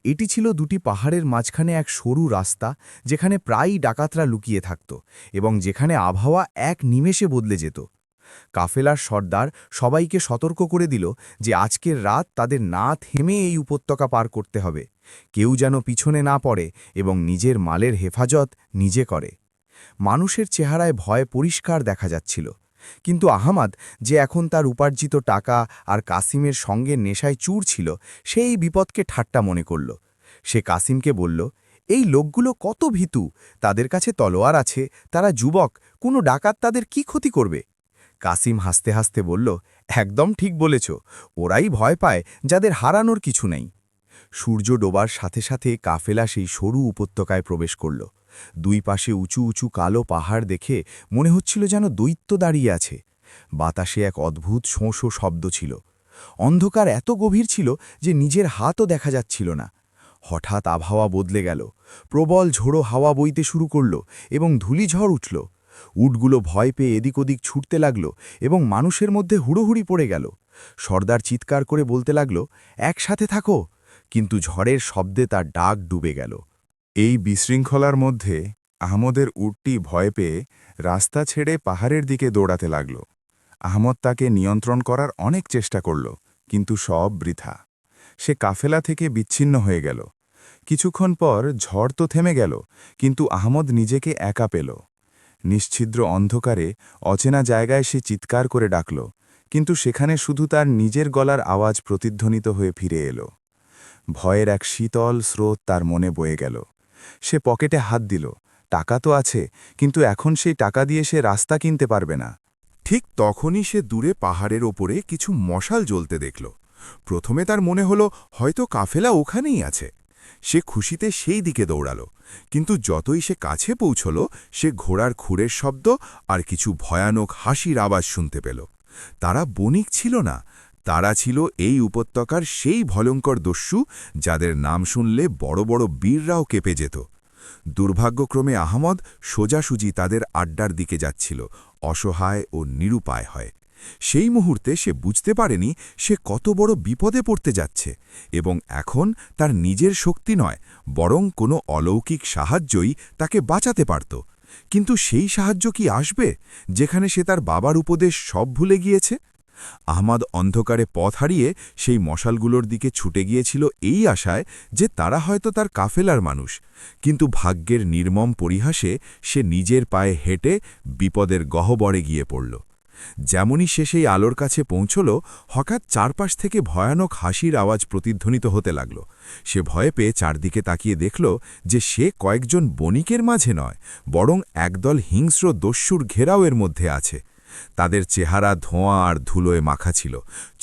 এটি ছিল 2টি পাহাড়ের মাঝখানে এক সরু রাস্তা, যেখানে প্রায়ই ডাকাতরা লুকিয়ে থাকত এবং যেখানে আবহাওয়া এক নিমেষে বদলে যেত। কাফেলার সর্দার সবাইকে সতর্ক করে দিল যে আজকের রাত তাদের না থেমে এই উপত্যকা পার করতে হবে। কেউ যেন পিছনে না পড়ে এবং নিজের মালের হেফাজত নিজে করে। মানুষের চেহারায় ভয় পরিষ্কার দেখা যাচ্ছিল, কিন্তু আহমদ, যে এখন তার উপার্জিত টাকা আর কাসিমের সঙ্গে নেশায় চুর ছিল, সেই বিপদকে ঠাট্টা মনে করল। সে কাসিমকে বলল, এই লোকগুলো কত ভীতু, তাদের কাছে তলোয়ার আছে, তারা যুবক, কোনো ডাকাত তাদের কি ক্ষতি করবে? কাসিম হাসতে হাসতে বলল, একদম ঠিক বলেছ, ওরাই ভয় পায় যাদের হারানোর কিছু নেই। সূর্য ডোবার সাথে সাথে কাফেলা সেই সরু উপত্যকায় প্রবেশ করল। দুই পাশে উঁচু উঁচু কালো পাহাড় দেখে মনে হচ্ছিল যেন দৈত্য দাঁড়িয়ে আছে। বাতাসে এক অদ্ভুত শোঁ শোঁ শব্দ ছিল। অন্ধকার এত গভীর ছিল যে নিজের হাতও দেখা যাচ্ছিল না। হঠাৎ আবহাওয়া বদলে গেল। প্রবল ঝোড়ো হাওয়া বইতে শুরু করল এবং ধূলিঝড় উঠল। উটগুলো ভয় পেয়ে এদিক ওদিক ছুটতে লাগল এবং মানুষের মধ্যে হুড়োহুড়ি পড়ে গেল। সর্দার চিৎকার করে বলতে লাগল, একসাথে থাকো, কিন্তু ঝড়ের শব্দে তার ডাক ডুবে গেল। এই বিশৃঙ্খলার মধ্যে আহমদের উটটি ভয় পেয়ে রাস্তা ছেড়ে পাহাড়ের দিকে দৌড়াতে লাগল। আহমদ তাকে নিয়ন্ত্রণ করার অনেক চেষ্টা করল, কিন্তু সব বৃথা। সে কাফেলা থেকে বিচ্ছিন্ন হয়ে গেল। কিছুক্ষণ পর ঝড় তো থেমে গেল, কিন্তু আহমদ নিজেকে একা পেল। নিশ্ছিদ্র অন্ধকারে অচেনা জায়গায় সে চিৎকার করে ডাকল, কিন্তু সেখানে শুধু তার নিজের গলার আওয়াজ প্রতিধ্বনিত হয়ে ফিরে এলো। ভয়ের এক শীতল স্রোত তার মনে বয়ে গেল। সে পকেটে হাত দিল। টাকা তো আছে, কিন্তু এখন সেই টাকা দিয়ে সে রাস্তা কিনতে পারবে না। ঠিক তখনই সে দূরে পাহাড়ের ওপরে কিছু মশাল জ্বলতে দেখল। প্রথমে তার মনে হলো হয়তো কাফেলা ওখানেই আছে। সে খুশিতে সেই দিকে দৌড়াল, কিন্তু যতই সে কাছে পৌঁছল সে ঘোড়ার খুরের শব্দ আর কিছু ভয়ানক হাসির আওয়াজ শুনতে পেল। তারা বণিক ছিল না, তারা ছিল এই উপত্যকার সেই ভয়ঙ্কর দস্যু যাদের নাম শুনলে বড় বড় বীররাও কেঁপে যেত। দুর্ভাগ্যক্রমে আহমদ সোজাসুজি তাদের আড্ডার দিকে যাচ্ছিল, অসহায় ও নিরুপায় হয়। সেই মুহূর্তে সে বুঝতে পারেনি সে কত বড় বিপদে পড়তে যাচ্ছে, এবং এখন তার নিজের শক্তি নয়, বরং কোনো অলৌকিক সাহায্যই তাকে বাঁচাতে পারত। কিন্তু সেই সাহায্য কি আসবে, যেখানে সে তার বাবার উপদেশ সব ভুলে গিয়েছে? আহমদ অন্ধকারে পথ হারিয়ে সেই মশালগুলোর দিকে ছুটে গিয়েছিল এই আশায় যে তারা হয়তো তার কাফেলার মানুষ, কিন্তু ভাগ্যের নির্মম পরিহাসে সে নিজের পায়ে হেঁটে বিপদের গহ্বরে গিয়ে পড়ল। যেমনই সে সেই আলোর কাছে পৌঁছল, হঠাৎ চারপাশ থেকে ভয়ানক হাসির আওয়াজ প্রতিধ্বনিত হতে লাগল। সে ভয়ে পেয়ে চারদিকে তাকিয়ে দেখল যে সে কয়েকজন বণিকের মাঝে নয়, বরং একদল হিংস্র দস্যুর ঘেরাওয়ের মধ্যে আছে। তাদের চেহারা ধোঁয়া আর ধুলোয় মাখা ছিল,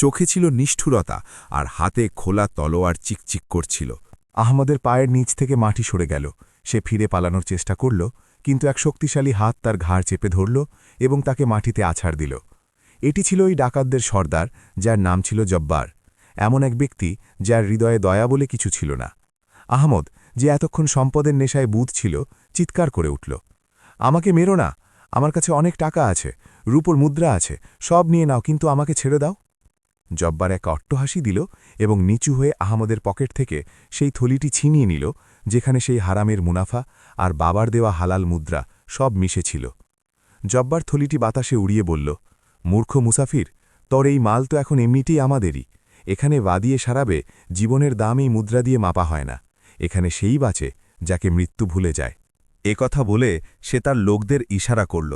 চোখে ছিল নিষ্ঠুরতা, আর হাতে খোলা তলোয়ার চিকচিক করছিল। আহমদের পায়ের নিচ থেকে মাটি সরে গেল। সে ফিরে পালানোর চেষ্টা করল, কিন্তু এক শক্তিশালী হাত তার ঘাড় চেপে ধরল এবং তাকে মাটিতে আছাড় দিল। এটি ছিল ওই ডাকাতদের সর্দার, যার নাম ছিল জব্বার, এমন এক ব্যক্তি যার হৃদয়ে দয়া বলে কিছু ছিল না। আহমদ, যে এতক্ষণ সম্পদের নেশায় বুঁদ ছিল, চিৎকার করে উঠল, আমাকে মেরো না, আমার কাছে অনেক টাকা আছে, রূপোর মুদ্রা আছে, সব নিয়ে নাও, কিন্তু আমাকে ছেড়ে দাও। জব্বার এক অট্টহাসি দিল এবং নিচু হয়ে আহমদের পকেট থেকে সেই থলিটি ছিনিয়ে নিল, যেখানে সেই হারামের মুনাফা আর বাবার দেওয়া হালাল মুদ্রা সব মিশেছিল। জব্বার থলিটি বাতাসে উড়িয়ে বলল, মূর্খ মুসাফির, তোর এই মাল তো এখন এমনিতেই আমাদেরই। এখানে বাদিয়ে সারাবে জীবনের দাম এই মুদ্রা দিয়ে মাপা হয় না। এখানে সেই বাঁচে যাকে মৃত্যু ভুলে যায়। কথা বলে সে তার লোকদের ইশারা করল।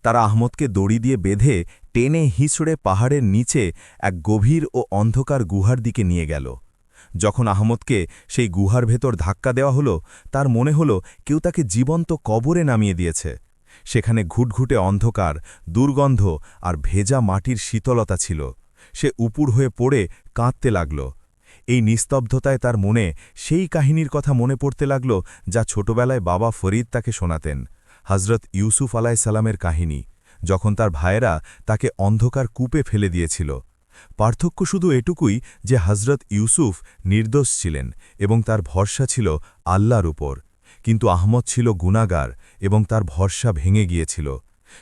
তারা আহমদকে দড়ি দিয়ে বেঁধে টেনে হিঁচড়ে পাহাড়ের নিচে এক গভীর ও অন্ধকার গুহার দিকে নিয়ে গেল। যখন আহমদকে সেই গুহার ভেতর ধাক্কা দেওয়া হলো, তার মনে হলো কেউ তাকে জীবন্ত কবরে নামিয়ে দিয়েছে। সেখানে ঘুটঘুটে অন্ধকার, দুর্গন্ধ আর ভেজা মাটির শীতলতা ছিল। সে উপুড় হয়ে পড়ে কাঁদতে লাগল। এই নিস্তব্ধতায় তার মনে সেই কাহিনীর কথা মনে পড়তে লাগল যা ছোটবেলায় বাবা ফরিদ তাকে শোনাতেন, হজরত ইউসুফ আলাইসাল্লামের কাহিনী, যখন তার ভাইয়েরা তাকে অন্ধকার কূপে ফেলে দিয়েছিল। পার্থক্য শুধু এটুকুই যে হজরত ইউসুফ নির্দোষ ছিলেন এবং তার ভরসা ছিল আল্লাহর উপর, কিন্তু আহমদ ছিল গুনাহগার এবং তার ভরসা ভেঙে গিয়েছিল।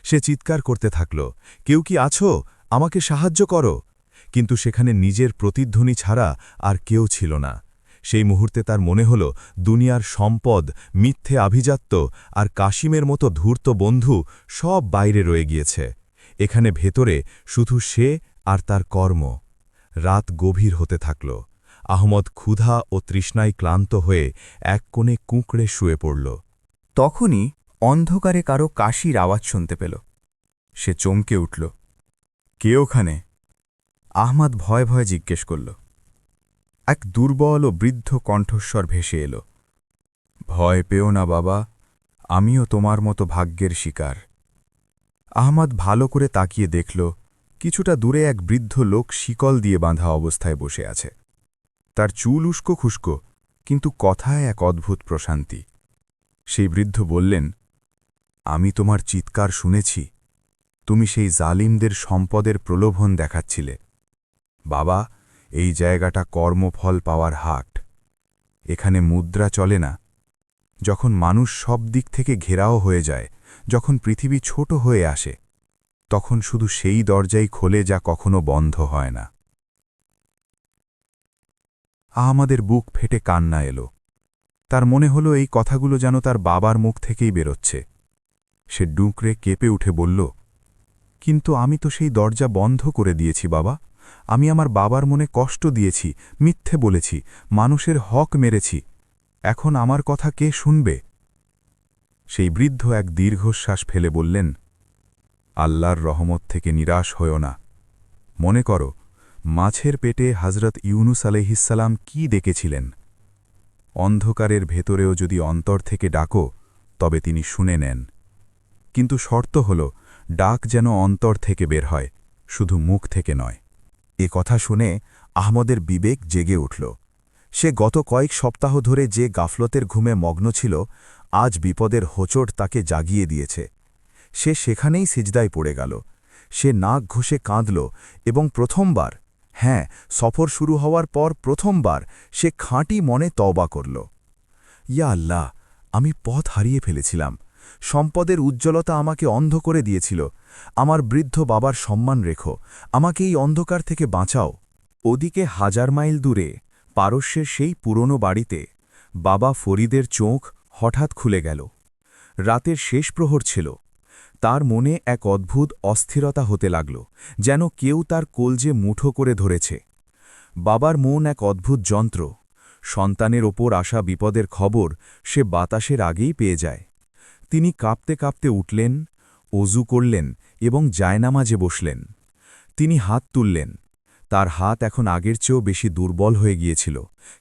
সে চিৎকার করতে থাকল, কেউ কি আছো, আমাকে সাহায্য করো, কিন্তু সেখানে নিজের প্রতিধ্বনি ছাড়া আর কেউ ছিল না। সেই মুহূর্তে তার মনে হল দুনিয়ার সম্পদ, মিথ্যে আভিজাত্য আর কাশিমের মতো ধূর্ত বন্ধু সব বাইরে রয়ে গিয়েছে। এখানে ভেতরে শুধু সে আর তার কর্ম। রাত গভীর হতে থাকল। আহমদ ক্ষুধা ও তৃষ্ণায় ক্লান্ত হয়ে এক কোণে কুঁকড়ে শুয়ে পড়ল। তখনই অন্ধকারে কারো কাশির আওয়াজ শুনতে পেল। সে চমকে উঠল, কে ওখানে? আহমদ ভয়ে ভয়ে জিজ্ঞেস করল। এক দুর্বল ও বৃদ্ধ কণ্ঠস্বর ভেসে এল, ভয় পেও না বাবা, আমিও তোমার মতো ভাগ্যের শিকার। আহমদ ভালো করে তাকিয়ে দেখল কিছুটা দূরে এক বৃদ্ধ লোক শিকল দিয়ে বাঁধা অবস্থায় বসে আছে। তার চুল উস্কো খুস্কো, কিন্তু কথায় এক অদ্ভুত প্রশান্তি। সেই বৃদ্ধ বললেন, আমি তোমার চিৎকার শুনেছি। তুমি সেই জালিমদের সম্পদের প্রলোভন দেখাচ্ছিলে। বাবা, এই জায়গাটা কর্মফল পাওয়ার হাট। এখানে মুদ্রা চলে না। যখন মানুষ সব দিক থেকে ঘেরাও হয়ে যায়, যখন পৃথিবী ছোট হয়ে আসে, তখন শুধু সেই দরজাই খোলে যা কখনো বন্ধ হয় না। আমাদের বুক ফেটে কান্না এলো। তার মনে হলো এই কথাগুলো যেন তার বাবার মুখ থেকেই বেরোচ্ছে। সে ডুকরে কেঁপে উঠে বলল, কিন্তু আমি তো সেই দরজা বন্ধ করে দিয়েছি বাবা। আমি আমার বাবার মনে কষ্ট দিয়েছি, মিথ্যে বলেছি, মানুষের হক মেরেছি। এখন আমার কথা কে শুনবে? সেই বৃদ্ধ এক দীর্ঘশ্বাস ফেলে বললেন, আল্লাহর রহমত থেকে নিরাশ হয়ো না। মনে করো, মাছের পেটে হজরত ইউনুস আলাইহিসসালাম কি দেখেছিলেন। অন্ধকারের ভেতরেও যদি অন্তর থেকে ডাকো, তবে তিনি শুনে নেন। কিন্তু শর্ত হল, ডাক যেন অন্তর থেকে বের হয়, শুধু মুখ থেকে নয়। এ কথা শুনে আহমদের বিবেক জেগে উঠল। সে গত কয়েক সপ্তাহ ধরে যে গাফলতের ঘুমে মগ্ন ছিল, আজ বিপদের হোঁচট তাকে জাগিয়ে দিয়েছে। সে সেখানেই সিজদায় পড়ে গেল। সে নাক ঘষে কাঁদল এবং প্রথমবার, হ্যাঁ, সফর শুরু হওয়ার পর প্রথমবার সে খাঁটি মনে তওবা করল। ইয়া আল্লাহ, আমি পথ হারিয়ে ফেলেছিলাম। সম্পদের উজ্জ্বলতা আমাকে অন্ধ করে দিয়েছিল। আমার বৃদ্ধ বাবার সম্মান রেখো, আমাকে এই অন্ধকার থেকে বাঁচাও। ওদিকে 1000 মাইল দূরে পারস্যের সেই পুরনো বাড়িতে বাবা ফরিদের চোখ হঠাৎ খুলে গেল। রাতের শেষ প্রহর ছিল। তার মনে এক অদ্ভুত অস্থিরতা হতে লাগল, যেন কেউ তার কলজে মুঠো করে ধরেছে। বাবার মন এক অদ্ভুত যন্ত্র। সন্তানের ওপর আসা বিপদের খবর সে বাতাসের আগেই পেয়ে যায়। তিনি কাঁপতে কাঁপতে উঠলেন, অজু করলেন এবং জায়নামাজে বসলেন। তিনি হাত তুললেন। তার হাত এখন আগের চেয়েও বেশি দুর্বল হয়ে গিয়েছিল,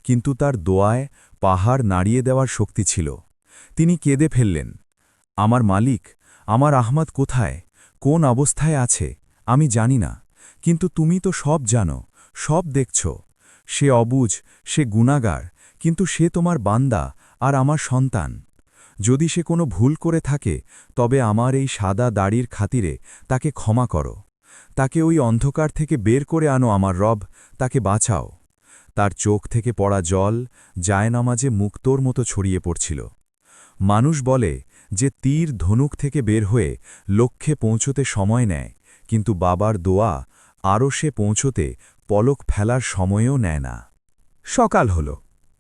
কিন্তু তার দোয়ায় পাহাড় নাড়িয়ে দেওয়ার শক্তি ছিল। তিনি কেঁদে ফেললেন, আমার মালিক, আমার আহমদ কোথায়, কোন অবস্থায় আছে আমি জানি না, কিন্তু তুমি তো সব জানো, সব দেখছ। সে অবুঝ, সে গুনাহগার, কিন্তু সে তোমার বান্দা আর আমার সন্তান। যদি সে কোনো ভুল করে থাকে, তবে আমার এই সাদা দাড়ির খাতিরে তাকে ক্ষমা করো। তাকে ওই অন্ধকার থেকে বের করে আনো আমার রব, তাকে বাঁচাও। তার চোখ থেকে পড়া জল জায়নামাজে মুক্তোর মতো ছড়িয়ে পড়ছিল। মানুষ বলে যে তীর ধনুক থেকে বের হয়ে লক্ষ্যে পৌঁছতে সময় নেয়, কিন্তু বাবার দোয়া আরশে পৌঁছতে পলক ফেলার সময়ও নেয় না। সকাল হল।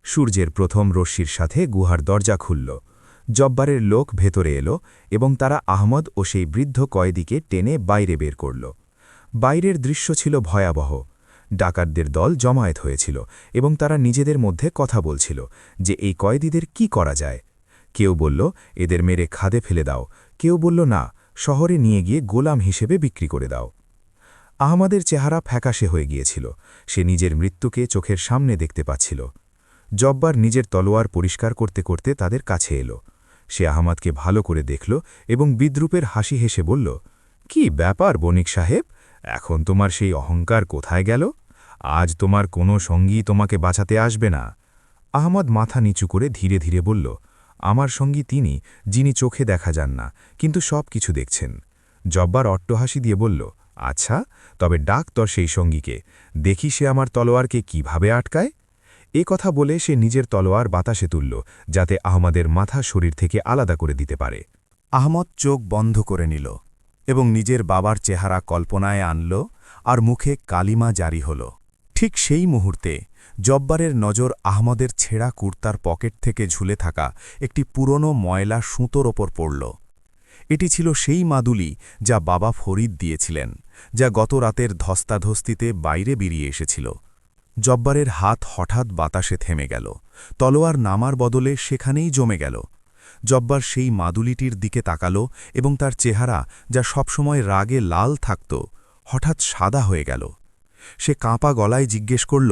সূর্যের প্রথম রশ্মির সাথে গুহার দরজা খুলল। জব্বারের লোক ভেতরে এলো এবং তারা আহমদ ও সেই বৃদ্ধ কয়েদিকে টেনে বাইরে বের করল। বাইরের দৃশ্য ছিল ভয়াবহ। ডাকাতদের দল জমায়েত হয়েছিল এবং তারা নিজেদের মধ্যে কথা বলছিল যে এই কয়েদিদের কি করা যায়। কেউ বলল, এদের মেরে খাদে ফেলে দাও। কেউ বলল, না, শহরে নিয়ে গিয়ে গোলাম হিসেবে বিক্রি করে দাও। আহমদের চেহারা ফ্যাকাশে হয়ে গিয়েছিল। সে নিজের মৃত্যুকে চোখের সামনে দেখতে পাচ্ছিল। জব্বার নিজের তলোয়ার পরিষ্কার করতে করতে তাদের কাছে এলো। সে আহমদকে ভালো করে দেখল এবং বিদ্রুপের হাসি হেসে বলল, কি ব্যাপার বণিক সাহেব, এখন তোমার সেই অহংকার কোথায় গেল? আজ তোমার কোনো সঙ্গী তোমাকে বাঁচাতে আসবে না। আহমদ মাথা নিচু করে ধীরে ধীরে বলল, আমার সঙ্গী তিনি, যিনি চোখে দেখা যান না, কিন্তু সব কিছু দেখছেন। জব্বার অট্টহাসি দিয়ে বলল, আচ্ছা, তবে ডাক তোর সেই সঙ্গীকে, দেখি সে আমার তলোয়ারকে কিভাবে আটকায়। এ কথা বলে সে নিজের তলোয়ার বাতাসে তুলল, যাতে আহমদের মাথা শরীর থেকে আলাদা করে দিতে পারে। আহমদ চোখ বন্ধ করে নিল এবং নিজের বাবার চেহারা কল্পনায় আনল, আর মুখে কালিমা জারি হল। ঠিক সেই মুহূর্তে জব্বারের নজর আহমদের ছেঁড়া কুর্তার পকেট থেকে ঝুলে থাকা একটি পুরনো ময়লা সুতোর ওপর পড়ল। এটি ছিল সেই মাদুলি যা বাবা ফরিদ দিয়েছিলেন, যা গত রাতের ধস্তাধস্তিতে বাইরে বেরিয়ে এসেছিল। জব্বারের হাত হঠাৎ বাতাসে থেমে গেল। তলোয়ার নামার বদলে সেখানেই জমে গেল। জব্বার সেই মাদুলিটির দিকে তাকাল এবং তার চেহারা, যা সবসময় রাগে লাল থাকত, হঠাৎ সাদা হয়ে গেল। সে কাঁপা গলায় জিজ্ঞেস করল,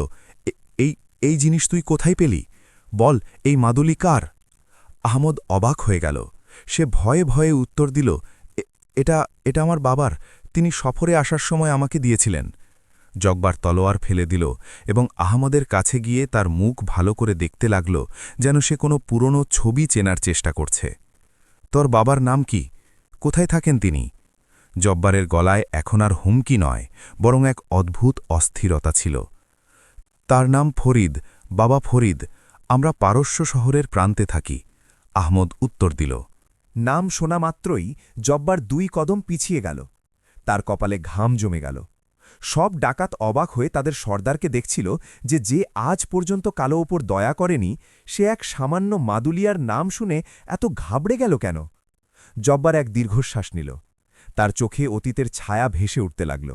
এই জিনিস তুই কোথায় পেলি? বল, এই মাদুলি কার? আহমদ অবাক হয়ে গেল। সে ভয়ে ভয়ে উত্তর দিল, এটা আমার বাবার। তিনি সফরে আসার সময় আমাকে দিয়েছিলেন। জব্বার তলোয়ার ফেলে দিল এবং আহমদের কাছে গিয়ে তার মুখ ভালো করে দেখতে লাগল, যেন সে কোনো পুরনো ছবি চেনার চেষ্টা করছে। তোর বাবার নাম কি? কোথায় থাকেন তিনি? জব্বারের গলায় এখন আর হুমকি নয়, বরং এক অদ্ভুত অস্থিরতা ছিল। তার নাম ফরিদ, বাবা ফরিদ। আমরা পারস্য শহরের প্রান্তে থাকি, আহমদ উত্তর দিল। নাম শোনা মাত্রই জব্বার 2 কদম পিছিয়ে গেল। তার কপালে ঘাম জমে গেল। সব ডাকাত অবাক হয়ে তাদের সর্দারকে দেখছিল যে আজ পর্যন্ত কালো ওপর দয়া করেনি, সে এক সামান্য মাদুলিয়ার নাম শুনে এত ঘাবড়ে গেল কেন? জব্বার এক দীর্ঘশ্বাস নিল। তার চোখে অতীতের ছায়া ভেসে উঠতে লাগল।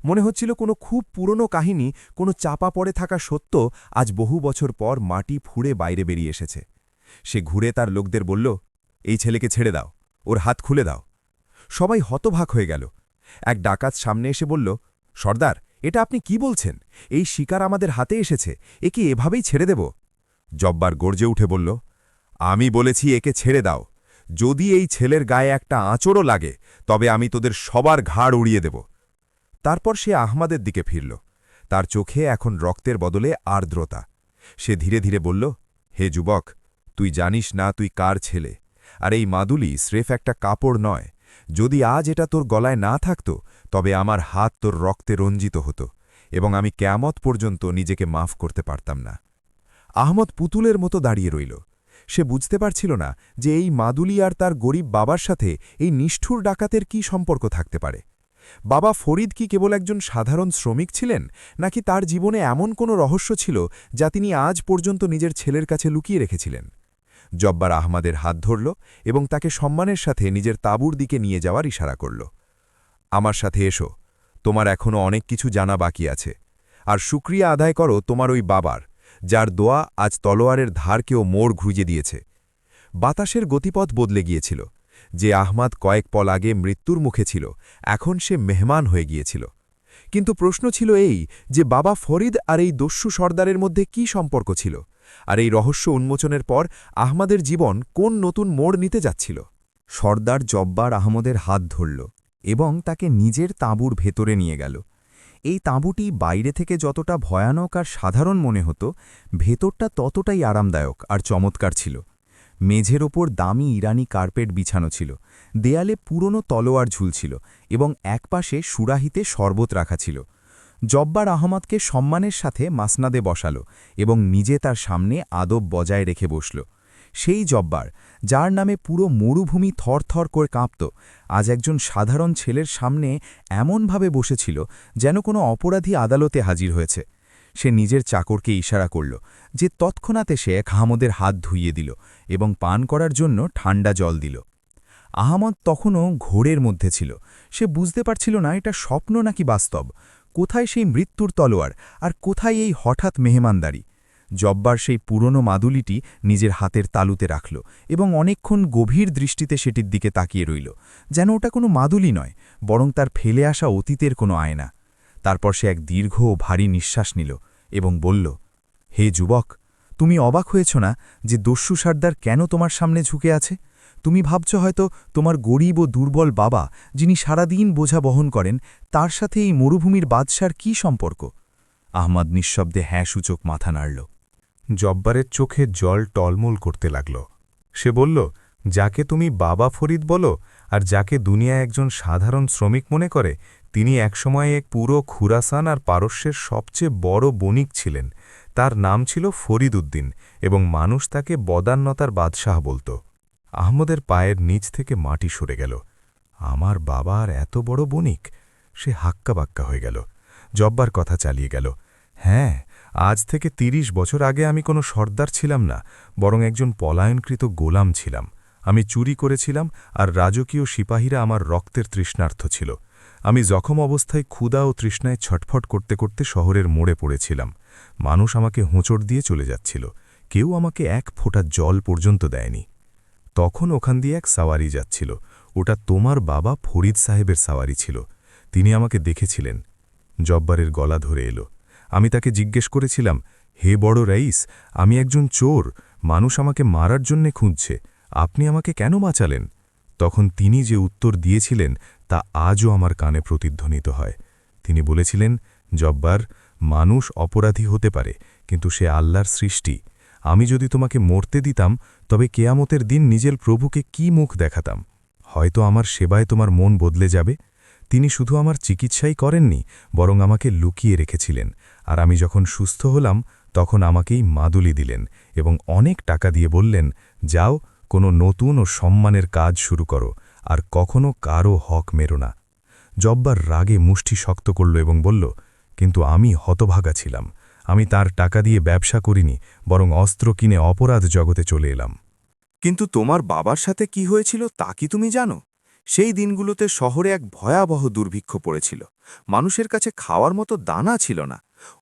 মনে হচ্ছিল কোনো খুব পুরনো কাহিনী, কোনো চাপা পড়ে থাকা সত্য আজ বহু বছর পর মাটি ফুঁড়ে বাইরে বেরিয়ে এসেছে। সে ঘুরে তার লোকদের বলল, এই ছেলেকে ছেড়ে দাও, ওর হাত খুলে দাও। সবাই হতবাক হয়ে গেল। এক ডাকাত সামনে এসে বলল, সর্দার, এটা আপনি কি বলছেন? এই শিকার আমাদের হাতে এসেছে, একে এভাবেই ছেড়ে দেব? জব্বার গর্জে উঠে বলল, আমি বলেছি একে ছেড়ে দাও। যদি এই ছেলের গায়ে একটা আঁচড়ও লাগে, তবে আমি তোদের সবার ঘাড় উড়িয়ে দেব। তারপর সে আহমাদের দিকে ফিরল। তার চোখে এখন রক্তের বদলে আর্দ্রতা। সে ধীরে ধীরে বলল, হে যুবক, তুই জানিস না তুই কার ছেলে, আর এই মাদুলি স্রেফ একটা কাপড় নয়। যদি আজ এটা তোর গলায় না থাকত, তবে আমার হাত তোর রক্তে রঞ্জিত হতো এবং আমি কিয়ামত পর্যন্ত নিজেকে মাফ করতে পারতাম না। আহমদ পুতুলের মতো দাঁড়িয়ে রইল। সে বুঝতে পারছিল না যে এই মাদুলি আর তার গরিব বাবার সাথে এই নিষ্ঠুর ডাকাতের কি সম্পর্ক থাকতে পারে। বাবা ফরিদ কি কেবল একজন সাধারণ শ্রমিক ছিলেন, নাকি তার জীবনে এমন কোনো রহস্য ছিল যা তিনি আজ পর্যন্ত নিজের ছেলের কাছে লুকিয়ে রেখেছিলেন? জব্বার আহমদের হাত ধরল এবং তাকে সম্মানের সাথে নিজের তাঁবুর দিকে নিয়ে যাওয়ার ইশারা করল। আমার সাথে এসো, তোমার এখনও অনেক কিছু জানা বাকি আছে। আর শুকরিয়া আদায় করো তোমার ওই বাবার, যার দোয়া আজ তলোয়ারের ধারকেও মোড় ঘুরিয়ে দিয়েছে। বাতাসের গতিপথ বদলে গিয়েছিল। যে আহমাদ কয়েক পল আগে মৃত্যুর মুখে ছিল, এখন সে মেহমান হয়ে গিয়েছিল। কিন্তু প্রশ্ন ছিল এই যে বাবা ফরিদ আর এই দস্যু সর্দারের মধ্যে কি সম্পর্ক ছিল, আর এই রহস্য উন্মোচনের পর আহমাদের জীবন কোন নতুন মোড় নিতে যাচ্ছিল? সর্দার জব্বার আহমদের হাত ধরল এবং তাকে নিজের তাঁবুর ভেতরে নিয়ে গেল। এই তাঁবুটি বাইরে থেকে যতটা ভয়ানক আর সাধারণ মনে হতো, ভেতরটা ততটাই আরামদায়ক আর চমৎকার ছিল। মেঝের ওপর দামি ইরানি কার্পেট বিছানো ছিল, দেয়ালে পুরনো তলোয়ার ঝুলছিল এবং একপাশে সুরাহিতে শরবত রাখা ছিল। জব্বার আহমদকে সম্মানের সাথে মাসনাদে বসালো এবং নিজে তার সামনে আদব বজায় রেখে বসল। সেই জব্বার, যার নামে পুরো মরুভূমি থরথর করে কাঁপত, আজ একজন সাধারণ ছেলের সামনে এমনভাবে বসেছিল যেন কোনো অপরাধী আদালতে হাজির হয়েছে। সে নিজের চাকরকে ইশারা করল যে তৎক্ষণাৎ এসে আহমদের হাত ধুইয়ে দিল এবং পান করার জন্য ঠান্ডা জল দিল। আহমদ তখনও ঘোরের মধ্যে ছিল। সে বুঝতে পারছিল না এটা স্বপ্ন নাকি বাস্তব। কোথায় সেই মৃত্যুর তলোয়ার, আর কোথায় এই হঠাৎ মেহমানদারি? জব্বার সেই পুরনো মাদুলিটি নিজের হাতের তালুতে রাখল এবং অনেকক্ষণ গভীর দৃষ্টিতে সেটির দিকে তাকিয়ে রইল, যেন ওটা কোনো মাদুলি নয়, বরং তার ফেলে আসা অতীতের কোনো আয়না। তারপর সে এক দীর্ঘ ও ভারী নিঃশ্বাস নিল এবং বলল, হে যুবক, তুমি অবাক হয়েছ না যে দস্যু সর্দার কেন তোমার সামনে ঝুঁকে আছে? তুমি ভাবছ হয়তো তোমার গরিব ও দুর্বল বাবা, যিনি সারাদিন বোঝা বহন করেন, তার সাথে এই মরুভূমির বাদশার কি সম্পর্ক? আহমদ নিঃশব্দে হ্যাঁ সূচক মাথা নাড়ল। জব্বারের চোখে জল টলমল করতে লাগল। সে বলল, যাকে তুমি বাবা ফরিদ বলো আর যাকে দুনিয়া একজন সাধারণ শ্রমিক মনে করে, তিনি একসময় এক পুরো খুরাসান আর পারস্যের সবচেয়ে বড় বণিক ছিলেন। তার নাম ছিল ফরিদ উদ্দিন এবং মানুষ তাকে বদান্যতার বাদশাহ বলত। আহমদের পায়ের নিচ থেকে মাটি সরে গেল। আমার বাবা আর এত বড় বণিক? সে হাক্কাবাক্কা হয়ে গেল। জব্বার কথা চালিয়ে গেল, হ্যাঁ, আজ থেকে ৩০ বছর আগে আমি কোনো সর্দার ছিলাম না, বরং একজন পলায়নকৃত গোলাম ছিলাম। আমি চুরি করেছিলাম আর রাজকীয় সিপাহীরা আমার রক্তের তৃষ্ণার্থ ছিল। আমি জখম অবস্থায় ক্ষুধা ও তৃষ্ণায় ছটফট করতে করতে শহরের মোড়ে পড়েছিলাম। মানুষ আমাকে হোঁচট দিয়ে চলে যাচ্ছিল, কেউ আমাকে এক ফোঁটা জল পর্যন্ত দেয়নি। তখন ওখান দিয়ে এক সাওয়ারি যাচ্ছিল। ওটা তোমার বাবা ফরিদ সাহেবের সাওয়ারি ছিল। তিনি আমাকে দেখেছিলেন। জব্বারের গলা ধরে এলো। আমি তাকে জিজ্ঞেস করেছিলাম, হে বড় রাইস, আমি একজন চোর, মানুষ আমাকে মারার জন্যে খুঁজছে, আপনি আমাকে কেন বাঁচালেন? তখন তিনি যে উত্তর দিয়েছিলেন তা আজও আমার কানে প্রতিধ্বনিত হয়। তিনি বলেছিলেন, জব্বার, মানুষ অপরাধী হতে পারে, কিন্তু সে আল্লাহর সৃষ্টি। আমি যদি তোমাকে মরতে দিতাম, তবে কেয়ামতের দিন নিজের প্রভুকে কি মুখ দেখাতাম? হয়তো আমার সেবায় তোমার মন বদলে যাবে। তিনি শুধু আমার চিকিৎসাই করেননি, বরং আমাকে লুকিয়ে রেখেছিলেন, আর আমি যখন সুস্থ হলাম তখন আমাকেই মাদুলি দিলেন এবং অনেক টাকা দিয়ে বললেন, যাও, কোনো নতুন ও সম্মানের কাজ শুরু করো, আর কখনো কারও হক মেরো না। জব্বার রাগে মুষ্টি শক্ত করল এবং বলল, কিন্তু আমি হতভাগা ছিলাম। আমি তার টাকা দিয়ে ব্যবসা করিনি, বরং অস্ত্র কিনে অপরাধ জগতে চলে এলাম। কিন্তু তোমার বাবার সাথে কি হয়েছিল তা কি তুমি জানো? সেই দিনগুলোতে শহরে এক ভয়াবহ দুর্ভিক্ষ পড়েছিল। মানুষের কাছে খাওয়ার মতো দানা ছিল না।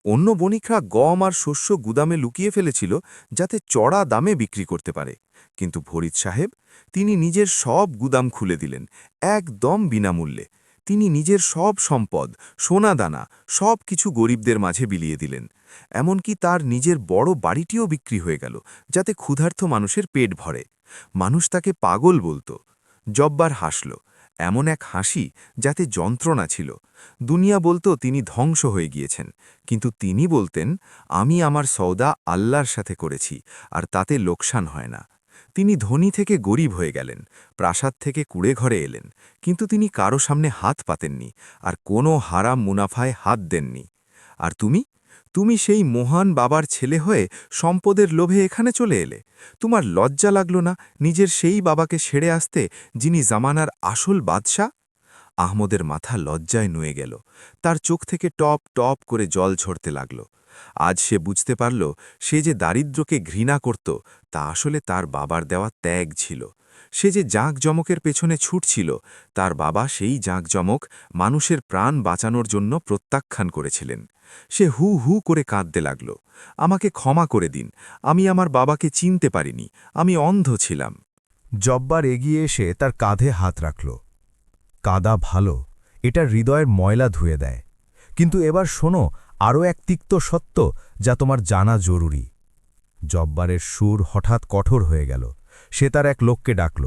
অন্য বণিকরা গম আর শস্য গুদামে লুকিয়ে ফেলেছিল, যাতে চড়া দামে বিক্রি করতে পারে। কিন্তু ফরিদ সাহেব, তিনি নিজের সব গুদাম খুলে দিলেন, একদম বিনামূল্যে। তিনি নিজের সব সম্পদ, সোনা দানা, সব কিছু গরিবদের মাঝে বিলিয়ে দিলেন। এমনকি তার নিজের বড় বাড়িটিও বিক্রি হয়ে গেল, যাতে ক্ষুধার্ত মানুষের পেট ভরে। মানুষ তাকে পাগল বলতো। জব্বার হাসল, এমন এক হাসি যাতে যন্ত্রণা ছিল। দুনিয়া বলতো তিনি ধ্বংস হয়ে গিয়েছেন, কিন্তু তিনি বলতেন, আমি আমার সওদা আল্লাহর সাথে করেছি, আর তাতে লোকসান হয় না। তিনি ধনী থেকে গরিব হয়ে গেলেন, প্রাসাদ থেকে কুড়ে ঘরে এলেন, কিন্তু তিনি কারো সামনে হাত পাতেননি, আর কোনো হারাম মুনাফায় হাত দেননি। আর তুমি সেই মহান বাবার ছেলে হয়ে সম্পদের লোভে এখানে চলে এলে। তোমার লজ্জা লাগল না নিজের সেই বাবাকে ছেড়ে আসতে, যিনি জামানার আসল বাদশাহ? আহমদের মাথা লজ্জায় নুয়ে গেল। তার চোখ থেকে টপ টপ করে জল ঝরতে লাগল। আজ সে বুঝতে পারল, সে যে দারিদ্র্যকে ঘৃণা করত, তা আসলে তার বাবার দেওয়া ত্যাগ ছিল। সে যে জাঁকজমকের পেছনে ছুটছিল, তার বাবা সেই জাঁকজমক মানুষের প্রাণ বাঁচানোর জন্য প্রত্যাখ্যান করেছিলেন। সে হু হু করে কাঁদতে লাগল, আমাকে ক্ষমা করে দিন, আমি আমার বাবাকে চিনতে পারিনি, আমি অন্ধ ছিলাম। জব্বার এগিয়ে এসে তার কাঁধে হাত রাখল। কাদা ভালো, এটা হৃদয়ের ময়লা ধুয়ে দেয়। কিন্তু এবার শোনো আরও এক তিক্ত সত্য, যা তোমার জানা জরুরি। জব্বারের সুর হঠাৎ কঠোর হয়ে গেল। সে তার এক লোককে ডাকল,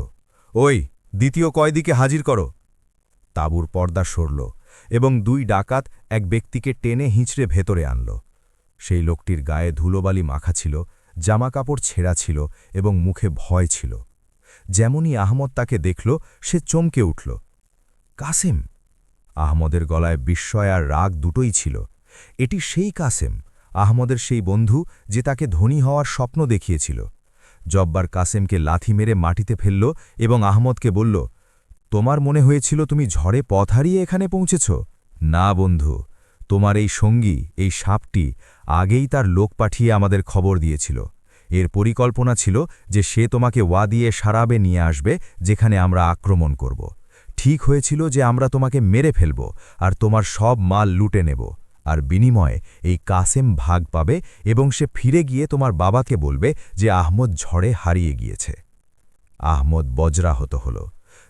ওই, দ্বিতীয় কয়দিকে হাজির করো। তাঁবুর পর্দা সরল এবং 2 ডাকাত এক ব্যক্তিকে টেনে হিঁচড়ে ভেতরে আনল। সেই লোকটির গায়ে ধুলোবালি মাখা ছিল, জামাকাপড় ছেঁড়া ছিল এবং মুখে ভয় ছিল। যেমনই আহমদ তাকে দেখল, সে চমকে উঠল। কাসেম! আহমদের গলায় বিস্ময় আর রাগ দুটোই ছিল। এটি সেই কাসেম, আহমদের সেই বন্ধু, যে তাকে ধনী হওয়ার স্বপ্ন দেখিয়েছিল। জব্বার কাসেমকে লাথি মেরে মাটিতে ফেলল এবং আহমদকে বলল, তোমার মনে হয়েছিল তুমি ঝড়ে পথ হারিয়ে এখানে পৌঁছেছ? না বন্ধু, তোমার এই সঙ্গী, এই সাপটি, আগেই তার লোক পাঠিয়ে আমাদের খবর দিয়েছিল। এর পরিকল্পনা ছিল যে সে তোমাকে ওয়াদিয়ে সারাবে নিয়ে আসবে, যেখানে আমরা আক্রমণ করব। ঠিক হয়েছিল যে আমরা তোমাকে মেরে ফেলব আর তোমার সব মাল লুটে নেব, আর বিনিময়ে এই কাসেম ভাগ পাবে এবং সে ফিরে গিয়ে তোমার বাবাকে বলবে যে আহমদ ঝড়ে হারিয়ে গিয়েছে। আহমদ বজ্রাহত হল।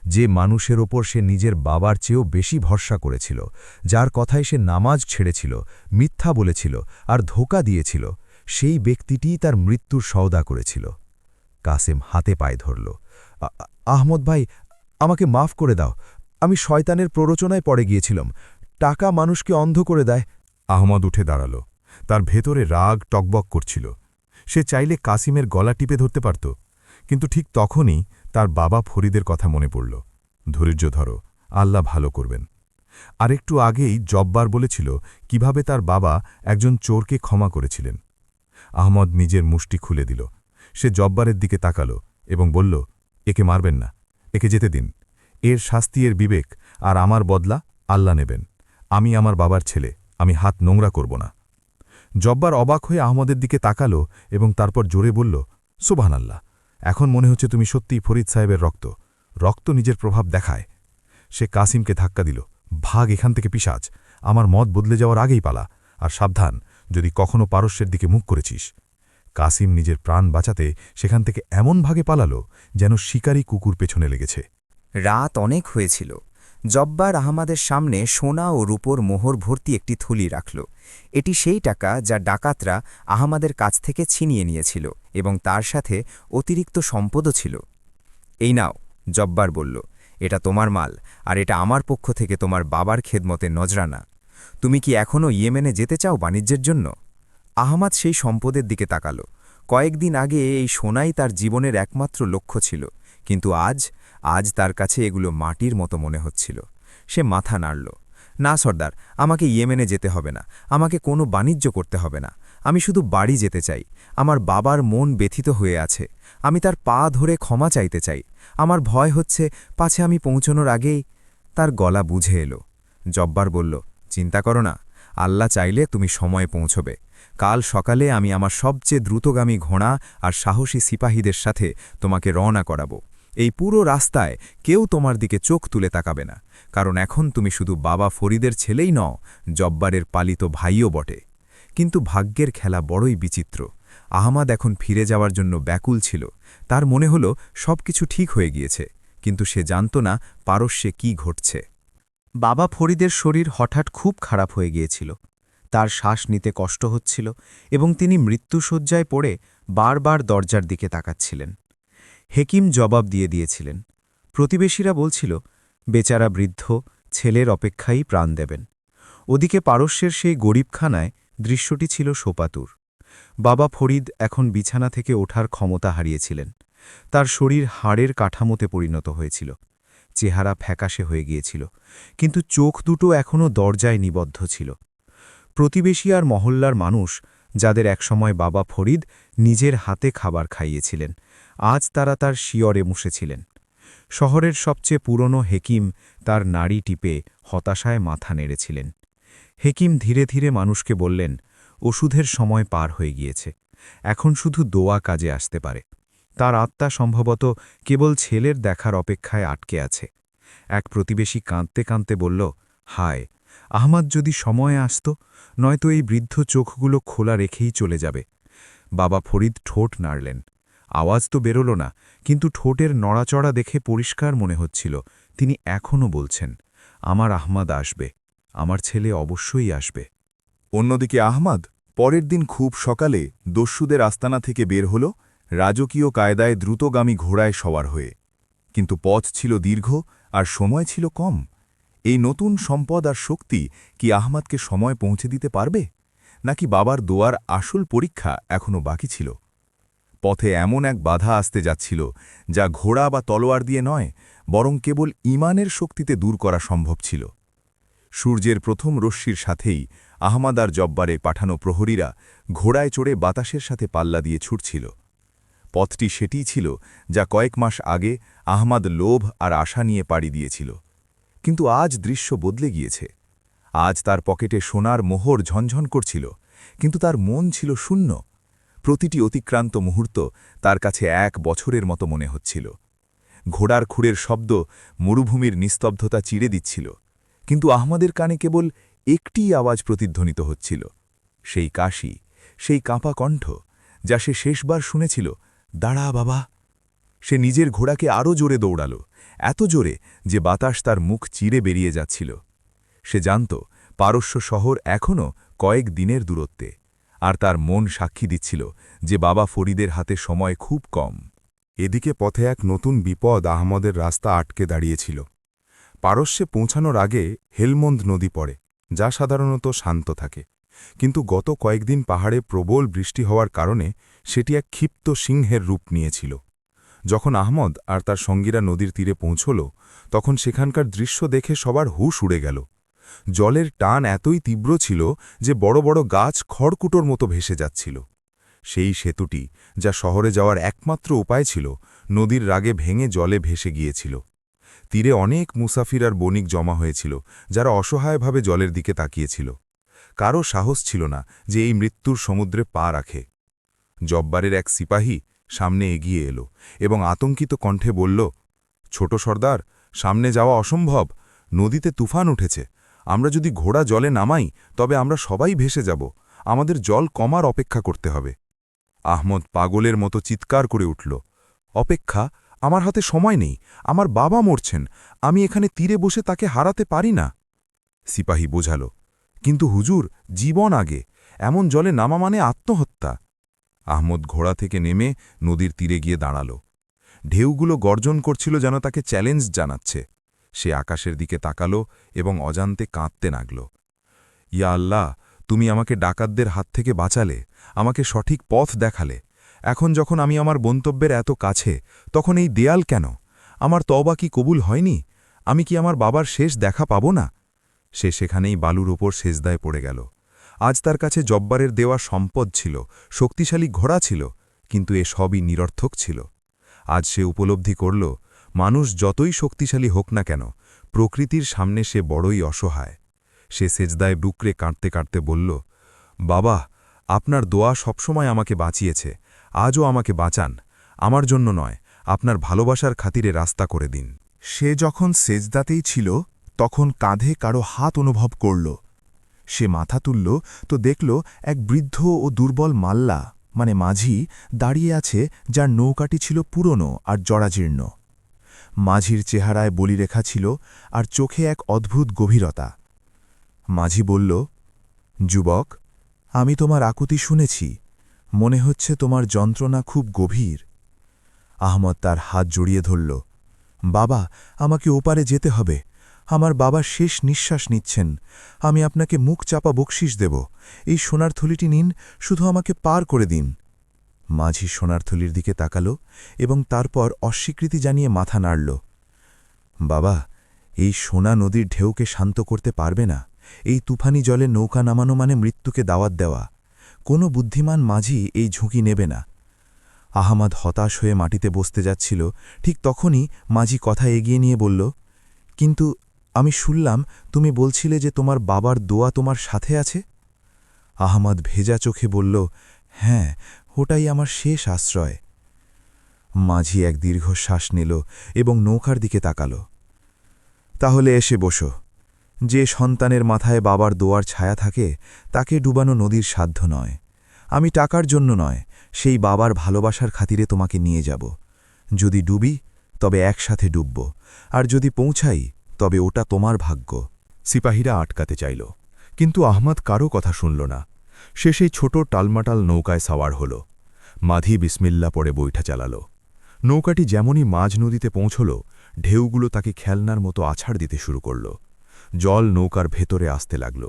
যে মানুষের ওপর সে নিজের বাবার চেয়েও বেশি ভরসা করেছিল, যার কথায় সে নামাজ ছেড়েছিল, মিথ্যা বলেছিল আর ধোঁকা দিয়েছিল, সেই ব্যক্তিটিই তার মৃত্যুর সওদা করেছিল। কাসেম হাতে পায়ে ধরল। আহমদ ভাই, আমাকে মাফ করে দাও। আমি শয়তানের প্ররোচনায় পড়ে গিয়েছিলাম। টাকা মানুষকে অন্ধ করে দেয়। আহমদ উঠে দাঁড়াল। তার ভেতরে রাগ টকবক করছিল। সে চাইলে কাসিমের গলা টিপে ধরতে পারত, কিন্তু ঠিক তখনই তার বাবা ফরিদের কথা মনে পড়ল। ধৈর্য ধরো, আল্লাহ ভালো করবেন। আর একটু আগেই জব্বার বলেছিল কিভাবে তার বাবা একজন চোরকে ক্ষমা করেছিলেন। আহমদ নিজের মুষ্টি খুলে দিল। সে জব্বারের দিকে তাকাল এবং বলল, একে মারবেন না, একে যেতে দিন। এর শাস্তি এর বিবেক, আর আমার বদলা আল্লাহ নেবেন। আমি আমার বাবার ছেলে, আমি হাত নোংরা করব না। জব্বার অবাক হয়ে আহমদের দিকে তাকালো এবং তারপর জোরে বলল, সুবহানাল্লাহ, এখন মনে হচ্ছে তুমি সত্যিই ফরিদ সাহেবের রক্ত। রক্ত নিজের প্রভাব দেখায়। সে কাসিমকে ধাক্কা দিল। ভাগ এখান থেকে, পিশাচ! আমার মত বদলে যাওয়ার আগেই পালা, আর সাবধান, যদি কখনো পারস্যের দিকে মুখ করেছিস। কাসিম নিজের প্রাণ বাঁচাতে সেখান থেকে এমন ভাগে পালালো যেন শিকারী কুকুর পেছনে লেগেছে। রাত অনেক হয়েছিল। জব্বার আহমদের সামনে সোনা ও রূপোর মোহর ভর্তি একটি থলি রাখল। এটি সেই টাকা যা ডাকাতরা আহমদের কাছ থেকে ছিনিয়ে নিয়েছিল, এবং তার সাথে অতিরিক্ত সম্পদও ছিল। এই নাও, জব্বার বলল, এটা তোমার মাল, আর এটা আমার পক্ষ থেকে তোমার বাবার খেদমতে নজরানা। তুমি কি এখনও ইয়েমেনে যেতে চাও বাণিজ্যের জন্য? আহমাদ সেই সম্পদের দিকে তাকাল। কয়েকদিন আগে এই সোনাই তার জীবনের একমাত্র লক্ষ্য ছিল, কিন্তু আজ তার কাছে এগুলো মাটির মতো মনে হচ্ছিল। সে মাথা নাড়ল। না সর্দার, আমাকে ইয়েমেনে যেতে হবে না, আমাকে কোনো বাণিজ্য করতে হবে না। আমি শুধু বাড়ি যেতে চাই। আমার বাবার মন ব্যথিত হয়ে আছে, আমি তার পা ধরে ক্ষমা চাইতে চাই। আমার ভয় হচ্ছে পাছে আমি পৌঁছনোর আগেই। তার গলা বুঝে এলো। জব্বার বলল, চিন্তা করো না, আল্লাহ চাইলে তুমি সময়ে পৌঁছবে। কাল সকালে আমি আমার সবচেয়ে দ্রুতগামী ঘোড়া আর সাহসী সিপাহীদের সাথে তোমাকে রওনা করাবো। এই পুরো রাস্তায় কেউ তোমার দিকে চোখ তুলে তাকাবে না, কারণ এখন তুমি শুধু বাবা ফরিদের ছেলেই নও, জব্বারের পালিত ভাইও বটে। কিন্তু ভাগ্যের খেলা বড়ই বিচিত্র। আহমাদ এখন ফিরে যাওয়ার জন্য ব্যাকুল ছিল। তার মনে হল সবকিছু ঠিক হয়ে গিয়েছে, কিন্তু সে জানত না পারস্যে কি ঘটছে। বাবা ফরিদের শরীর হঠাৎ খুব খারাপ হয়ে গিয়েছিল। তার শ্বাস নিতে কষ্ট হচ্ছিল এবং তিনি মৃত্যুশয্যায় পড়ে বারবার দরজার দিকে তাকাচ্ছিলেন। হেকিম জবাব দিয়েছিলেন। প্রতিবেশীরা বলছিল, বেচারা বৃদ্ধ ছেলের অপেক্ষাই প্রাণ দেবেন। ওদিকে পারস্যের সেই গরিবখানায় দৃশ্যটি ছিল শোপাতুর। বাবা ফরিদ এখন বিছানা থেকে ওঠার ক্ষমতা হারিয়েছিলেন। তার শরীর হাড়ের কাঠামোতে পরিণত হয়েছিল। চেহারা ফ্যাকাশে হয়ে গিয়েছিল, কিন্তু চোখ দুটো এখনও দরজায় নিবদ্ধ ছিল। প্রতিবেশী আর মহল্লার মানুষ, যাদের একসময় বাবা ফরিদ নিজের হাতে খাবার খাইয়েছিলেন, আজ তারা তার শিয়রে মুশেছিলেন। শহরের সবচেয়ে পুরনো হেকিম তার নাড়ি টিপে হতাশায় মাথা নেড়েছিলেন। হেকিম ধীরে ধীরে মানুষকে বললেন, ওষুধের সময় পার হয়ে গিয়েছে, এখন শুধু দোয়া কাজে আসতে পারে। তার আত্মা সম্ভবত কেবল ছেলের দেখার অপেক্ষায় আটকে আছে। এক প্রতিবেশী কাঁদতে কাঁদতে বলল, হায়, আহমাদ যদি সময়ে আসত, নয়তো এই বৃদ্ধ চোখগুলো খোলা রেখেই চলে যাবে। বাবা ফরিদ ঠোঁট নাড়লেন। আওয়াজ তো বেরোল না, কিন্তু ঠোঁটের নড়াচড়া দেখে পরিষ্কার মনে হচ্ছিল তিনি এখনও বলছেন, আমার আহমাদ আসবে, আমার ছেলে অবশ্যই আসবে। অন্যদিকে আহমাদ পরের দিন খুব সকালে দস্যুদের আস্তানা থেকে বের হল, রাজকীয় কায়দায় দ্রুতগামী ঘোড়ায় সওয়ার হয়ে। কিন্তু পথ ছিল দীর্ঘ আর সময় ছিল কম। এই নতুন সম্পদ আর শক্তি কি আহমাদকে সময় পৌঁছে দিতে পারবে, নাকি বাবার দোয়ার আসল পরীক্ষা এখনও বাকি ছিল? পথে এমন এক বাধা আসতে যাচ্ছিল, যা ঘোড়া বা তলোয়ার দিয়ে নয়, বরং কেবল ঈমানের শক্তিতে দূর করা সম্ভব ছিল। সূর্যের প্রথম রশ্মির সাথেই আহমাদ আর জব্বারে পাঠানো প্রহরীরা ঘোড়ায় চড়ে বাতাসের সাথে পাল্লা দিয়ে ছুটছিল। পথটি সেটিই ছিল যা কয়েক মাস আগে আহমাদ লোভ আর আশা নিয়ে পাড়ি দিয়েছিল। কিন্তু আজ দৃশ্য বদলে গিয়েছে। আজ তার পকেটে সোনার মোহর ঝনঝন করছিল, কিন্তু তার মন ছিল শূন্য। প্রতিটি অতিক্রান্ত মুহূর্ত তার কাছে 1 বছরের মতো মনে হচ্ছিল। ঘোড়ার খুঁড়ের শব্দ মরুভূমির নিস্তব্ধতা চিড়ে দিচ্ছিল, কিন্তু আহমাদের কানে কেবল একটিই আওয়াজ প্রতিধ্বনিত হচ্ছিল, সেই কাশি, সেই কাঁপা কণ্ঠ, যা সে শেষবার শুনেছিল, দাঁড়া বাবা। সে নিজের ঘোড়াকে আরও জোরে দৌড়াল, এত জোরে যে বাতাস তার মুখ চিরে বেরিয়ে যাচ্ছিল। সে জানত পারস্য শহর এখনও কয়েক দিনের দূরত্বে, আর তার মন সাক্ষী দিচ্ছিল যে বাবা ফরিদের হাতে সময় খুব কম। এদিকে পথে এক নতুন বিপদ আহমদের রাস্তা আটকে দাঁড়িয়েছিল। পারস্যে পৌঁছানোর আগে হেলমন্দ নদী পড়ে, যা সাধারণত শান্ত থাকে, কিন্তু গত কয়েকদিন পাহাড়ে প্রবল বৃষ্টি হওয়ার কারণে সেটি এক ক্ষিপ্ত সিংহের রূপ নিয়েছিল। যখন আহমদ আর তার সঙ্গীরা নদীর তীরে পৌঁছল, তখন সেখানকার দৃশ্য দেখে সবার হুঁশ উড়ে গেল। জলের টান এতই তীব্র ছিল যে বড় বড় গাছ খড়কুটোর মতো ভেসে যাচ্ছিল। সেই সেতুটি, যা শহরে যাওয়ার একমাত্র উপায় ছিল, নদীর রাগে ভেঙে জলে ভেসে গিয়েছিল। তীরে অনেক মুসাফির আর বণিক জমা হয়েছিল, যারা অসহায়ভাবে জলের দিকে তাকিয়েছিল। কারও সাহস ছিল না যে এই মৃত্যুর সমুদ্রে পা রাখে। জব্বারের এক সিপাহী সামনে এগিয়ে এলো এবং আতঙ্কিত কণ্ঠে বলল, ছোট সর্দার, সামনে যাওয়া অসম্ভব, নদীতে তুফান উঠেছে। আমরা যদি ঘোড়া জলে নামাই তবে আমরা সবাই ভেসে যাব, আমাদের জল কমার অপেক্ষা করতে হবে। আহমদ পাগলের মতো চিৎকার করে উঠল, অপেক্ষা? আমার হাতে সময় নেই, আমার বাবা মরছেন, আমি এখানে তীরে বসে তাকে হারাতে পারি না। সিপাহী বোঝাল, কিন্তু হুজুর, জীবন আগে, এমন জলে নামা মানে আত্মহত্যা। আহমদ ঘোড়া থেকে নেমে নদীর তীরে গিয়ে দাঁড়াল। ঢেউগুলো গর্জন করছিল যেন তাকে চ্যালেঞ্জ জানাচ্ছে। সে আকাশের দিকে তাকালো এবং অজান্তে কাঁদতে লাগল। ইয়া আল্লাহ, তুমি আমাকে ডাকাতদের হাত থেকে বাঁচালে, আমাকে সঠিক পথ দেখালে। এখন যখন আমি আমার গন্তব্যের এত কাছে, তখন এই দেয়াল কেন? আমার তওবা কি কবুল হয়নি? আমি কি আমার বাবার শেষ দেখা পাব না? সে সেখানেই বালুর ওপর সেজদায় পড়ে গেল। আজ তার কাছে জব্বারের দেওয়া সম্পদ ছিল, শক্তিশালী ঘোড়া ছিল, কিন্তু এ সবই নিরর্থক ছিল। আজ সে উপলব্ধি করল, মানুষ যতই শক্তিশালী হোক না কেন, প্রকৃতির সামনে সে বড়ই অসহায়। সে সেজদায় বুকরে কাঁদতে কাঁদতে বলল, বাবা, আপনার দোয়া সবসময় আমাকে বাঁচিয়েছে, আজও আমাকে বাঁচান। আমার জন্য নয়, আপনার ভালোবাসার খাতিরে রাস্তা করে দিন। সে যখন সেজদাতেই ছিল তখন কাঁধে কারো হাত অনুভব করল। সে মাথা তুলল তো দেখল এক বৃদ্ধ ও দুর্বল মাল্লা মানে মাঝি দাঁড়িয়ে আছে, যার নৌকাটি ছিল পুরনো আর জরাজীর্ণ। মাঝির চেহারায় বলিরেখা ছিল আর চোখে এক অদ্ভুত গভীরতা। মাঝি বলল, যুবক, আমি তোমার আকুতি শুনেছি, মনে হচ্ছে তোমার যন্ত্রণা খুব গভীর। আহমদ তার হাত জড়িয়ে ধরল। বাবা, আমাকে ওপারে যেতে হবে, আমার বাবা শেষ নিঃশ্বাস নিচ্ছেন, আমি আপনাকে মুখ চাপা বকশিস দেব, এই সোনার থলিটি নিন, শুধু আমাকে পার করে দিন। মাঝি সোনার থলির দিকে তাকাল এবং তারপর অস্বীকৃতি জানিয়ে মাথা নাড়ল। বাবা, এই সোনা নদীর ঢেউকে শান্ত করতে পারবে না, এই তুফানি জলে নৌকা নামানো মানে মৃত্যুকে দাওয়াত দেওয়া। কোনো বুদ্ধিমান মাঝি এই ঝুঁকি নেবে না। আহমদ হতাশ হয়ে মাটিতে বসতে যাচ্ছিল, ঠিক তখনই মাঝি কথা এগিয়ে নিয়ে বলল, কিন্তু আমি শুনলাম তুমি বলছিলে যে তোমার বাবার দোয়া তোমার সাথে আছে। আহমদ ভেজা চোখে বলল, হ্যাঁ, ওটাই আমার শেষ আশ্রয়। মাঝি এক দীর্ঘশ্বাস নিল এবং নৌকার দিকে তাকাল। তাহলে এসে বসো। যে সন্তানের মাথায় বাবার দোয়ার ছায়া থাকে তাকে ডুবানো নদীর সাধ্য নয়। আমি টাকার জন্য নয়, সেই বাবার ভালোবাসার খাতিরে তোমাকে নিয়ে যাব। যদি ডুবি তবে একসাথে ডুবব, আর যদি পৌঁছাই তবে ওটা তোমার ভাগ্য। সিপাহীরা আটকাতে চাইল, কিন্তু আহমদ কারও কথা শুনল না। সে সেই ছোট টালমাটাল নৌকায় সাওয়ার হল। মাঝি বিসমিল্লা পড়ে বৈঠা চালাল। নৌকাটি যেমনই মাঝ নদীতে পৌঁছল, ঢেউগুলো তাকে খেলনার মতো আছাড় দিতে শুরু করল। জল নৌকার ভেতরে আসতে লাগল।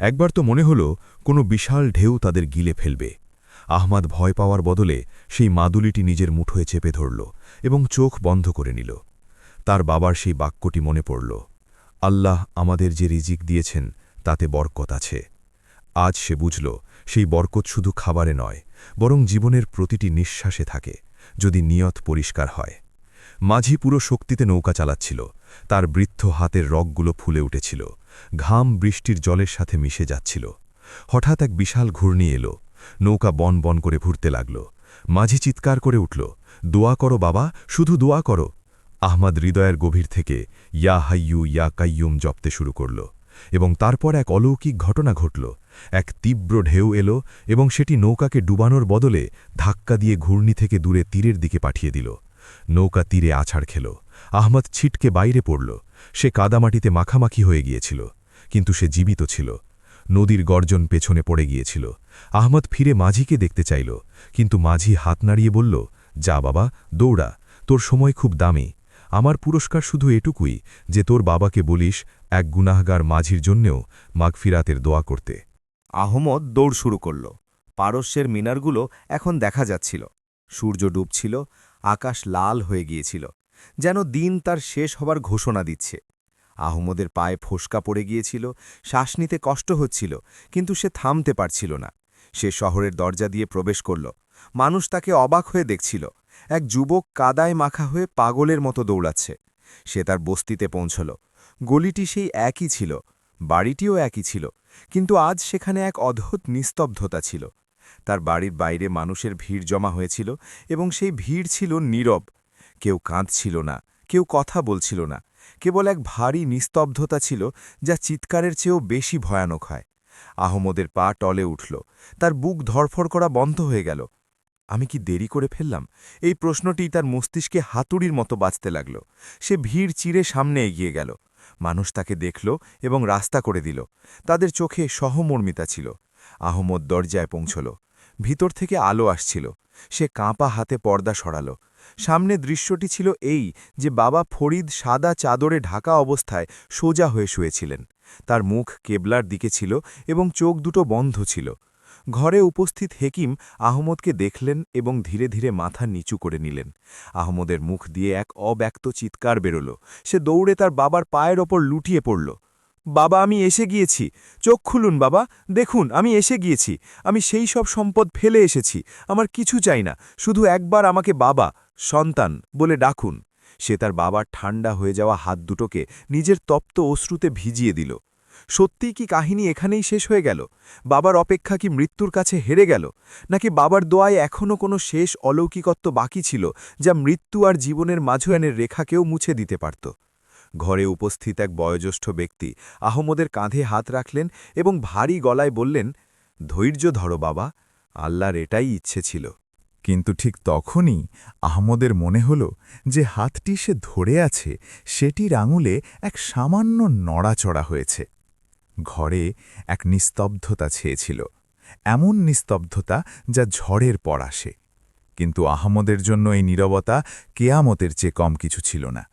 একবার তো মনে হল কোনো বিশাল ঢেউ তাদের গিলে ফেলবে। আহমদ ভয় পাওয়ার বদলে সেই মাদুলিটি নিজের মুঠোয় চেপে ধরল এবং চোখ বন্ধ করে নিল। তার বাবার সেই বাক্যটি মনে পড়ল, আল্লাহ আমাদের যে রিজিক দিয়েছেন তাতে বরকত আছে। আজ সে বুঝল, সেই বরকত শুধু খাবারে নয়, বরং জীবনের প্রতিটি নিঃশ্বাসে থাকে, যদি নিয়ত পরিষ্কার হয়। মাঝি পুরো শক্তিতে নৌকা চালাচ্ছিল। তার বৃদ্ধ হাতের রগগুলো ফুলে উঠেছিল, ঘাম বৃষ্টির জলের সাথে মিশে যাচ্ছিল। হঠাৎ এক বিশাল ঘূর্ণি এলো, নৌকা বন বন করে ঘুরতে লাগল। মাঝি চিৎকার করে উঠল, দোয়া করো বাবা, শুধু দোয়া করো। আহমদ হৃদয়ের গভীর থেকে ইয়া হাইয়ু ইয়া কাইয়ুম জপতে শুরু করল, এবং তারপর এক অলৌকিক ঘটনা ঘটল। এক তীব্র ঢেউ এলো এবং সেটি নৌকাকে ডুবানোর বদলে ধাক্কা দিয়ে ঘূর্ণি থেকে দূরে তীরের দিকে পাঠিয়ে দিল। নৌকা তীরে আছাড় খেল। আহমদ ছিটকে বাইরে পড়ল। সে কাদামাটিতে মাখামাখি হয়ে গিয়েছিল, কিন্তু সে জীবিত ছিল। নদীর গর্জন পেছনে পড়ে গিয়েছিল। আহমদ ফিরে মাঝিকে দেখতে চাইল, কিন্তু মাঝি হাত নাড়িয়ে বলল, যা বাবা, দৌড়া, তোর সময় খুব দামি। আমার পুরস্কার শুধু এটুকুই যে তোর বাবাকে বলিস এক গুনাহগার মাঝির জন্যেও মাগফিরাতের দোয়া করতে। আহমদ দৌড় শুরু করল। পারস্যের মিনারগুলো এখন দেখা যাচ্ছিল। সূর্য ডুবছিল, আকাশ লাল হয়ে গিয়েছিল, যেন দিন তার শেষ হবার ঘোষণা দিচ্ছে। আহমদের পায়ে ফোসকা পড়ে গিয়েছিল, শ্বাস নিতে কষ্ট হচ্ছিল, কিন্তু সে থামতে পারছিল না। সে শহরের দরজা দিয়ে প্রবেশ করল। মানুষ তাকে অবাক হয়ে দেখছিল। এক যুবক কাদায় মাখা হয়ে পাগলের মতো দৌড়াচ্ছে। সে তার বস্তিতে পৌঁছল। গলিটি সেই একই ছিল, বাড়িটিও একই ছিল, কিন্তু আজ সেখানে এক অদ্ভুত নিস্তব্ধতা ছিল। তার বাড়ির বাইরে মানুষের ভিড় জমা হয়েছিল, এবং সেই ভিড় ছিল নীরব। কেউ কাঁদছিল না, কেউ কথা বলছিল না, কেবল এক ভারী নিস্তব্ধতা ছিল, যা চিৎকারের চেয়েও বেশি ভয়ানক হয়। আহমদের পা টলে উঠল, তার বুক ধড়ফড় করা বন্ধ হয়ে গেল। আমি কি দেরি করে ফেললাম? এই প্রশ্নটি তার মস্তিষ্কে হাতুড়ির মতো বাজতে লাগল। সে ভিড় চিরে সামনে এগিয়ে গেল। মানুষ তাকে দেখল এবং রাস্তা করে দিল। তাদের চোখে সহমর্মিতা ছিল। আহমদ দরজায় পৌঁছল। ভিতর থেকে আলো আসছিল। সে কাঁপা হাতে পর্দা সরাল। সামনে দৃশ্যটি ছিল এই যে বাবা ফরিদ সাদা চাদরে ঢাকা অবস্থায় সোজা হয়ে শুয়েছিলেন। তার মুখ কেবলার দিকে ছিল এবং চোখ দুটো বন্ধ ছিল। ঘরে উপস্থিত হেকিম আহমদকে দেখলেন এবং ধীরে ধীরে মাথা নিচু করে নিলেন। আহমদের মুখ দিয়ে এক অব্যক্ত চিৎকার বেরোল। সে দৌড়ে তার বাবার পায়ের ওপর লুটিয়ে পড়ল। বাবা, আমি এসে গিয়েছি, চোখ খুলুন বাবা, দেখুন আমি এসে গিয়েছি, আমি সেই সব সম্পদ ফেলে এসেছি, আমার কিছু চাই না, শুধু একবার আমাকে বাবা, সন্তান বলে ডাকুন। সে তার বাবার ঠান্ডা হয়ে যাওয়া হাত দুটোকে নিজের তপ্ত অশ্রুতে ভিজিয়ে দিল। সত্যিই কি কাহিনী এখানেই শেষ হয়ে গেল? বাবার অপেক্ষা কি মৃত্যুর কাছে হেরে গেল, নাকি বাবার দোয়ায় এখনও কোনো শেষ অলৌকিকত্ব বাকি ছিল যা মৃত্যু আর জীবনের মাঝখানের রেখাকেও মুছে দিতে পারত? ঘরে উপস্থিত এক বয়োজ্যেষ্ঠ ব্যক্তি আহমদের কাঁধে হাত রাখলেন এবং ভারী গলায় বললেন, ধৈর্য ধরো বাবা, আল্লাহর এটাই ইচ্ছে ছিল। কিন্তু ঠিক তখনই আহমদের মনে হল যে হাতটি সে ধরে আছে সেটির আঙুলে এক সামান্য নড়াচড়া হয়েছে। ঘরে এক নিস্তব্ধতা ছেয়েছিল, এমন নিস্তব্ধতা যা ঝড়ের পর আসে। কিন্তু আহমদের জন্য এই নীরবতা কেয়ামতের চেয়ে কম কিছু ছিল না।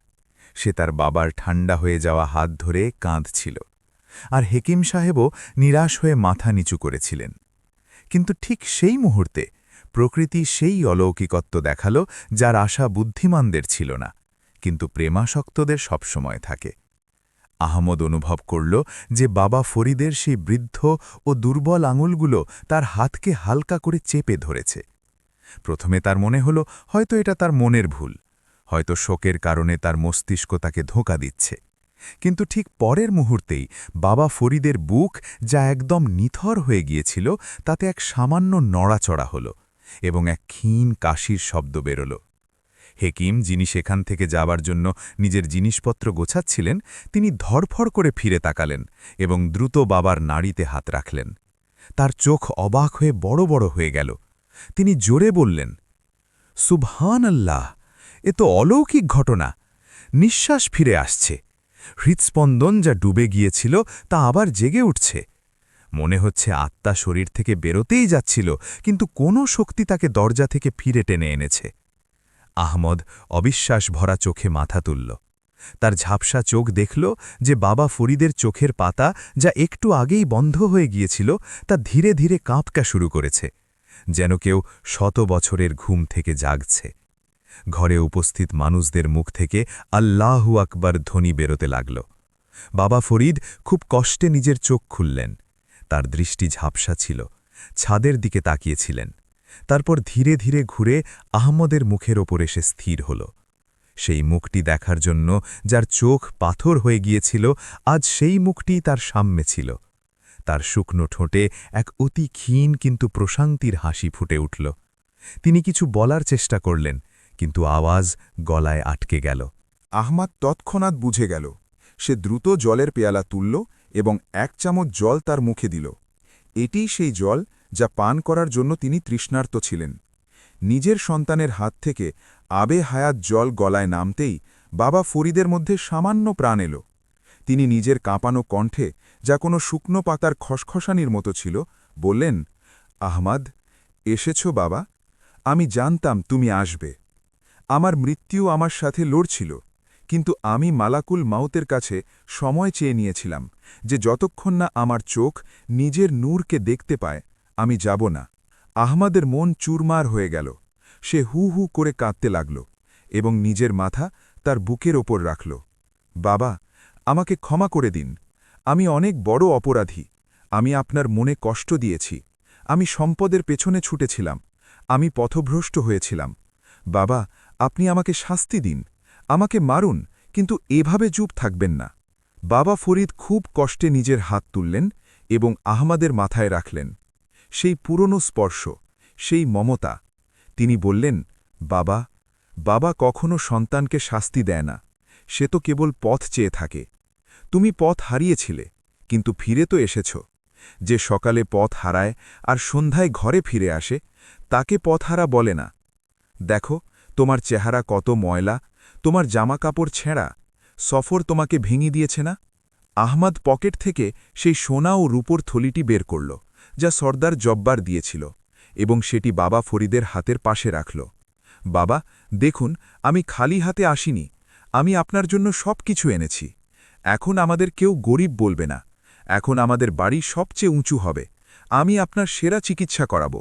সে তার বাবার ঠান্ডা হয়ে যাওয়া হাত ধরে কাঁদছিল, আর হেকিম সাহেবও নিরাশ হয়ে মাথা নিচু করেছিলেন। কিন্তু ঠিক সেই মুহূর্তে প্রকৃতি সেই অলৌকিকত্ব দেখাল যার আশা বুদ্ধিমানদের ছিল না, কিন্তু প্রেমাসক্তদের সবসময় থাকে। আহমদ অনুভব করল যে বাবা ফরিদের সেই বৃদ্ধ ও দুর্বল আঙুলগুলো তার হাতকে হালকা করে চেপে ধরেছে। প্রথমে তার মনে হল হয়তো এটা তার মনের ভুল, হয়তো শোকের কারণে তার মস্তিষ্ক তাকে ধোঁকা দিচ্ছে। কিন্তু ঠিক পরের মুহূর্তেই বাবা ফরিদের বুক, যা একদম নিথর হয়ে গিয়েছিল, তাতে এক সামান্য নড়াচড়া হল এবং এক ক্ষীণ কাশির শব্দ বেরোল। হেকিম, যিনি সেখান থেকে যাবার জন্য নিজের জিনিসপত্র গোছাচ্ছিলেন, তিনি ধড়ফড় করে ফিরে তাকালেন এবং দ্রুত বাবার নাড়িতে হাত রাখলেন। তার চোখ অবাক হয়ে বড় বড় হয়ে গেল। তিনি জোরে বললেন, সুবহান আল্লাহ, এ তো অলৌকিক ঘটনা! নিঃশ্বাস ফিরে আসছে, হৃৎস্পন্দন যা ডুবে গিয়েছিল তা আবার জেগে উঠছে। মনে হচ্ছে আত্মা শরীর থেকে বেরোতেই যাচ্ছিল, কিন্তু কোনো শক্তি তাকে দরজা থেকে ফিরে টেনে এনেছে। আহমদ অবিশ্বাস ভরা চোখে মাথা তুলল। তার ঝাপসা চোখ দেখল যে বাবা ফরিদের চোখের পাতা, যা একটু আগেই বন্ধ হয়ে গিয়েছিল, তা ধীরে ধীরে কাঁপকা শুরু করেছে, যেন কেউ 100 বছরের ঘুম থেকে জাগছে। ঘরে উপস্থিত মানুষদের মুখ থেকে আল্লাহু আকবার ধ্বনি বেরোতে লাগল। বাবা ফরিদ খুব কষ্টে নিজের চোখ খুললেন। তার দৃষ্টি ঝাপসা ছিল, ছাদের দিকে তাকিয়েছিলেন। তারপর ধীরে ধীরে ঘুরে আহমদের মুখের ওপর এসে স্থির হল। সেই মুখটি দেখার জন্য যার চোখ পাথর হয়ে গিয়েছিল, আজ সেই মুখটিই তার সামনে ছিল। তার শুকনো ঠোঁটে এক অতি ক্ষীণ কিন্তু প্রশান্তির হাসি ফুটে উঠল। তিনি কিছু বলার চেষ্টা করলেন, কিন্তু আওয়াজ গলায় আটকে গেল। আহমাদ তৎক্ষণাৎ বুঝে গেল। সে দ্রুত জলের পেয়ালা তুলল এবং 1 চামচ জল তার মুখে দিল। এটিই সেই জল যা পান করার জন্য তিনি তৃষ্ণার্ত ছিলেন। নিজের সন্তানের হাত থেকে আবে হায়াত জল গলায় নামতেই বাবা ফরিদের মধ্যে সামান্য প্রাণ এল। তিনি নিজের কাঁপানো কণ্ঠে, যা কোনো শুকনো পাতার খসখসানির মতো ছিল, বললেন, আহমাদ, এসেছ বাবা, আমি জানতাম তুমি আসবে। আমার মৃত্যু আমার সাথে লড়ছিল, কিন্তু আমি মালাকুল মাউতের কাছে সময় চেয়ে নিয়েছিলাম যে যতক্ষণ না আমার চোখ নিজের নূরকে দেখতে পায়, আমি যাব না। আহমাদের মন চুরমার হয়ে গেল। সে হু হু করে কাঁদতে লাগল এবং নিজের মাথা তার বুকের ওপর রাখল। বাবা, আমাকে ক্ষমা করে দিন, আমি অনেক বড় অপরাধী। আমি আপনার মনে কষ্ট দিয়েছি। আমি সম্পদের পেছনে ছুটেছিলাম, আমি পথভ্রষ্ট হয়েছিলাম। বাবা, আপনি আমাকে শাস্তি দিন, আমাকে মারুন, কিন্তু এভাবে চুপ থাকবেন না। বাবা ফরিদ খুব কষ্টে নিজের হাত তুললেন এবং আহমাদের মাথায় রাখলেন। সেই পুরনো স্পর্শ, সেই মমতা। তিনি বললেন, বাবা, বাবা কখনো সন্তানকে শাস্তি দেয় না, সে তো কেবল পথ চেয়ে থাকে। তুমি পথ হারিয়েছিলে, কিন্তু ফিরে তো এসেছ। যে সকালে পথ হারায় আর সন্ধ্যায় ঘরে ফিরে আসে, তাকে পথহারা বলে না। দেখো, তোমার চেহারা কত ময়লা, তোমার জামাকাপড় ছেঁড়া, সফর তোমাকে ভেঙে দিয়েছে না? আহমদ পকেট থেকে সেই সোনা ও রূপোর থলিটি বের করল, যা সর্দার জব্বার দিয়েছিল, এবং সেটি বাবা ফরিদের হাতের পাশে রাখল। বাবা দেখুন, আমি খালি হাতে আসিনি, আমি আপনার জন্য সব কিছু এনেছি। এখন আমাদের কেউ গরিব বলবে না, এখন আমাদের বাড়ি সবচেয়ে উঁচু হবে, আমি আপনার সেরা চিকিৎসা করাব।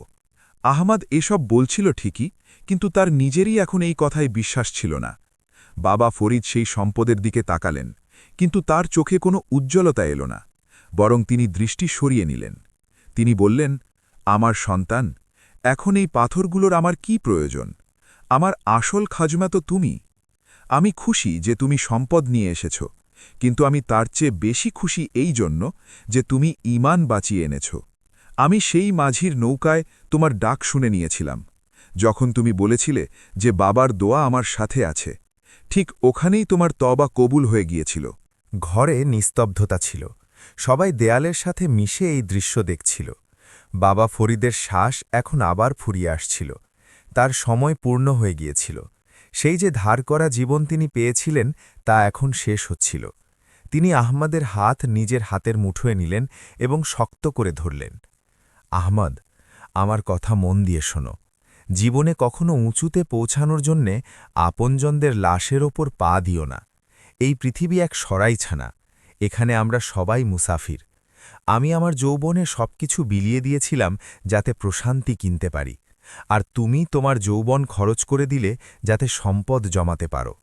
আহমাদ এসব বলছিল ঠিকই, কিন্তু তার নিজেরই এখন এই কথায় বিশ্বাস ছিল না। বাবা ফরিদ সেই সম্পদের দিকে তাকালেন, কিন্তু তার চোখে কোনো উজ্জ্বলতা এলো না, বরং তিনি দৃষ্টি সরিয়ে নিলেন। তিনি বললেন, আমার সন্তান, এখন এই পাথরগুলোর আমার কি প্রয়োজন? আমার আসল খাজনা তো তুমি। আমি খুশি যে তুমি সম্পদ নিয়ে এসেছ, কিন্তু আমি তার চেয়ে বেশি খুশি এই জন্য যে তুমি ঈমান বাঁচিয়ে এনেছ। আমি সেই মাঝির নৌকায় তোমার ডাক শুনে নিয়েছিলাম, যখন তুমি বলেছিলে যে বাবার দোয়া আমার সাথে আছে। ঠিক ওখানেই তোমার তওবা কবুল হয়ে গিয়েছিল। ঘরে নিস্তব্ধতা ছিল, সবাই দেয়ালের সাথে মিশে এই দৃশ্য দেখছিল। বাবা ফরিদের শ্বাস এখন আবার ফুরিয়ে আসছিল, তার সময় পূর্ণ হয়ে গিয়েছিল। সেই যে ধার করা জীবন তিনি পেয়েছিলেন তা এখন শেষ হচ্ছিল। তিনি আহমদের হাত নিজের হাতের মুঠোয় নিলেন এবং শক্ত করে ধরলেন। আহমদ, আমার কথা মন দিয়ে শোনো। জীবনে কখনো উঁচুতে পৌঁছানোর জন্যে আপনজনদের লাশের ওপর পা দিও না। এই পৃথিবী এক সরাইছানা, এখানে আমরা সবাই মুসাফির। আমি আমার যৌবনে সবকিছু বিলিয়ে দিয়েছিলাম যাতে প্রশান্তি কিনতে পারি, আর তুমি তোমার যৌবন খরচ করে দিলে যাতে সম্পদ জমাতে পারো।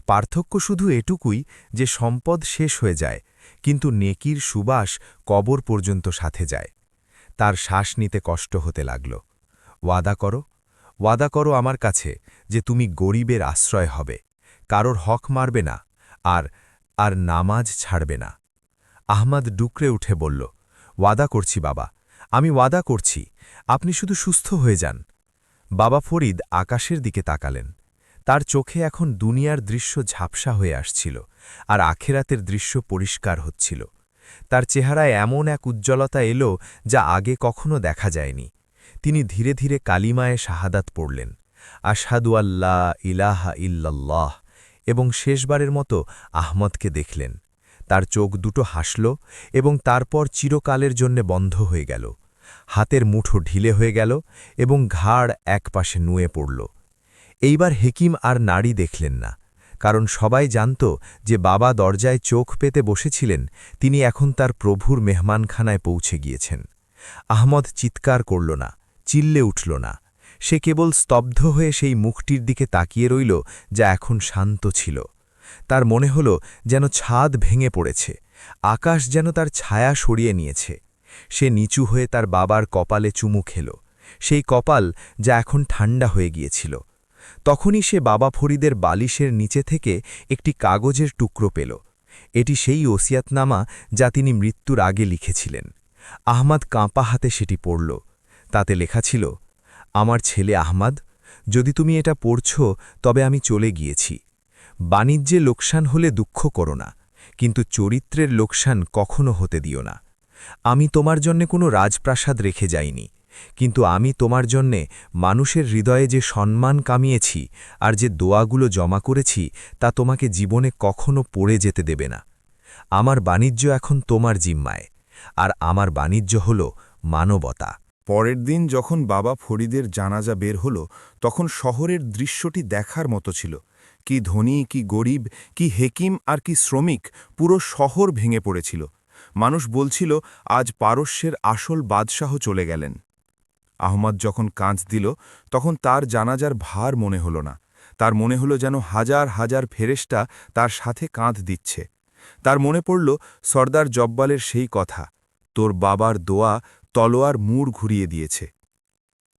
পার্থক্য শুধু এটুকুই যে সম্পদ শেষ হয়ে যায়, কিন্তু নেকির সুবাস কবর পর্যন্ত সাথে যায়। তার শ্বাস নিতে কষ্ট হতে লাগল। ওয়াদা করো আমার কাছে যে তুমি গরিবের আশ্রয় হবে, কারোর হক মারবে না, আর নামাজ ছাড়বে না। আহমদ ডুকরে উঠে বলল, ওয়াদা করছি বাবা, আমি ওয়াদা করছি, আপনি শুধু সুস্থ হয়ে যান। বাবা ফরিদ আকাশের দিকে তাকালেন। তার চোখে এখন দুনিয়ার দৃশ্য ঝাপসা হয়ে আসছিল, আর আখেরাতের দৃশ্য পরিষ্কার হচ্ছিল। তার চেহারায় এমন এক উজ্জ্বলতা এলো যা আগে কখনো দেখা যায়নি। তিনি ধীরে ধীরে কালিমায়ে শাহাদাত পড়লেন, আশহাদু আল্লা ইলাহা ইল্লাল্লাহ, এবং শেষবারের মতো আহমদকে দেখলেন। তার চোখ দুটো হাসল এবং তারপর চিরকালের জন্য বন্ধ হয়ে গেল। হাতের মুঠো ঢিলে হয়ে গেল এবং ঘাড় একপাশে নুয়ে পড়ল। এইবার হেকিম আর নারী দেখলেন না, কারণ সবাই জানত যে বাবা দরজায় চোখ পেতে বসেছিলেন, তিনি এখন তার প্রভুর মেহমানখানায় পৌঁছে গিয়েছেন। আহমদ চিৎকার করল না, চিল্লে উঠল না। সে কেবল স্তব্ধ হয়ে সেই মুখটির দিকে তাকিয়ে রইল যা এখন শান্ত ছিল। তার মনে হল যেন ছাদ ভেঙে পড়েছে, আকাশ যেন তার ছায়া সরিয়ে নিয়েছে। সে নিচু হয়ে তার বাবার কপালে চুমু খেল, সেই কপাল যা এখন ঠান্ডা হয়ে গিয়েছিল। তখনই সে বাবা ফরিদের বালিশের নিচে থেকে একটি কাগজের টুকরো পেল। এটি সেই ওসিয়াতনামা যা তিনি মৃত্যুর আগে লিখেছিলেন। আহমদ কাঁপা হাতে সেটি পড়ল। তাতে লেখা ছিল, আমার ছেলে আহমদ, যদি তুমি এটা পড়ছ তবে আমি চলে গিয়েছি। বাণিজ্যে লোকসান হলে দুঃখ করো না, কিন্তু চরিত্রের লোকসান কখনো হতে দিও না। আমি তোমার জন্যে কোনো রাজপ্রাসাদ রেখে যাইনি, কিন্তু আমি তোমার জন্যে মানুষের হৃদয়ে যে সম্মান কামিয়েছি আর যে দোয়াগুলো জমা করেছি তা তোমাকে জীবনে কখনো পড়ে যেতে দেবে না। আমার বাণিজ্য এখন তোমার জিম্মায়, আর আমার বাণিজ্য হল মানবতা। পরের দিন যখন বাবা ফরিদের জানাজা বের হল, তখন শহরের দৃশ্যটি দেখার মতো ছিল। কি ধনী, কি গরিব, কি হেকিম আর কি শ্রমিক, পুরো শহর ভেঙে পড়েছিল। মানুষ বলছিল, আজ পারস্যের আসল বাদশাহ চলে গেলেন। আহমদ যখন কাঁচ দিল, তখন তার জানাজার ভার মনে হল না। তার মনে হল যেন হাজার হাজার ফেরেশতা তার সাথে কাঁধ দিচ্ছে। তার মনে পড়ল সর্দার জব্বালের সেই কথা, তোর বাবার দোয়া তলোয়ার মুড় ঘুরিয়ে দিয়েছে।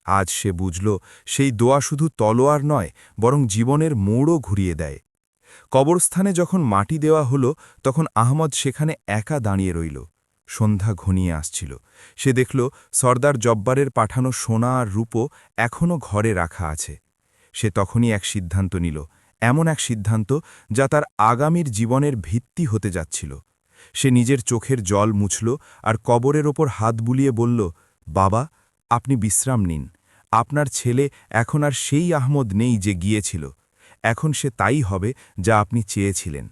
আজ সে বুঝল, সেই দোয়া শুধু তলোয়ার নয়, বরং জীবনের মোড়ও ঘুরিয়ে দেয়। কবরস্থানে যখন মাটি দেওয়া হল, তখন আহমদ সেখানে একা দাঁড়িয়ে রইল। সন্ধ্যা ঘনিয়ে আসছিল। সে দেখল সর্দার জব্বারের পাঠানো সোনা আর রূপো এখনও ঘরে রাখা আছে। সে তখনই এক সিদ্ধান্ত নিল, এমন এক সিদ্ধান্ত যা তার আগামীর জীবনের ভিত্তি হতে যাচ্ছিল। সে নিজের চোখের জল মুছল আর কবরের ওপর হাত বুলিয়ে বলল, বাবা, আপনি বিশ্রাম নিন। আপনার ছেলে এখন আর সেই আহমদ নেই যে গিয়েছিল। এখন সে তাই হবে যা আপনি চেয়েছিলেন।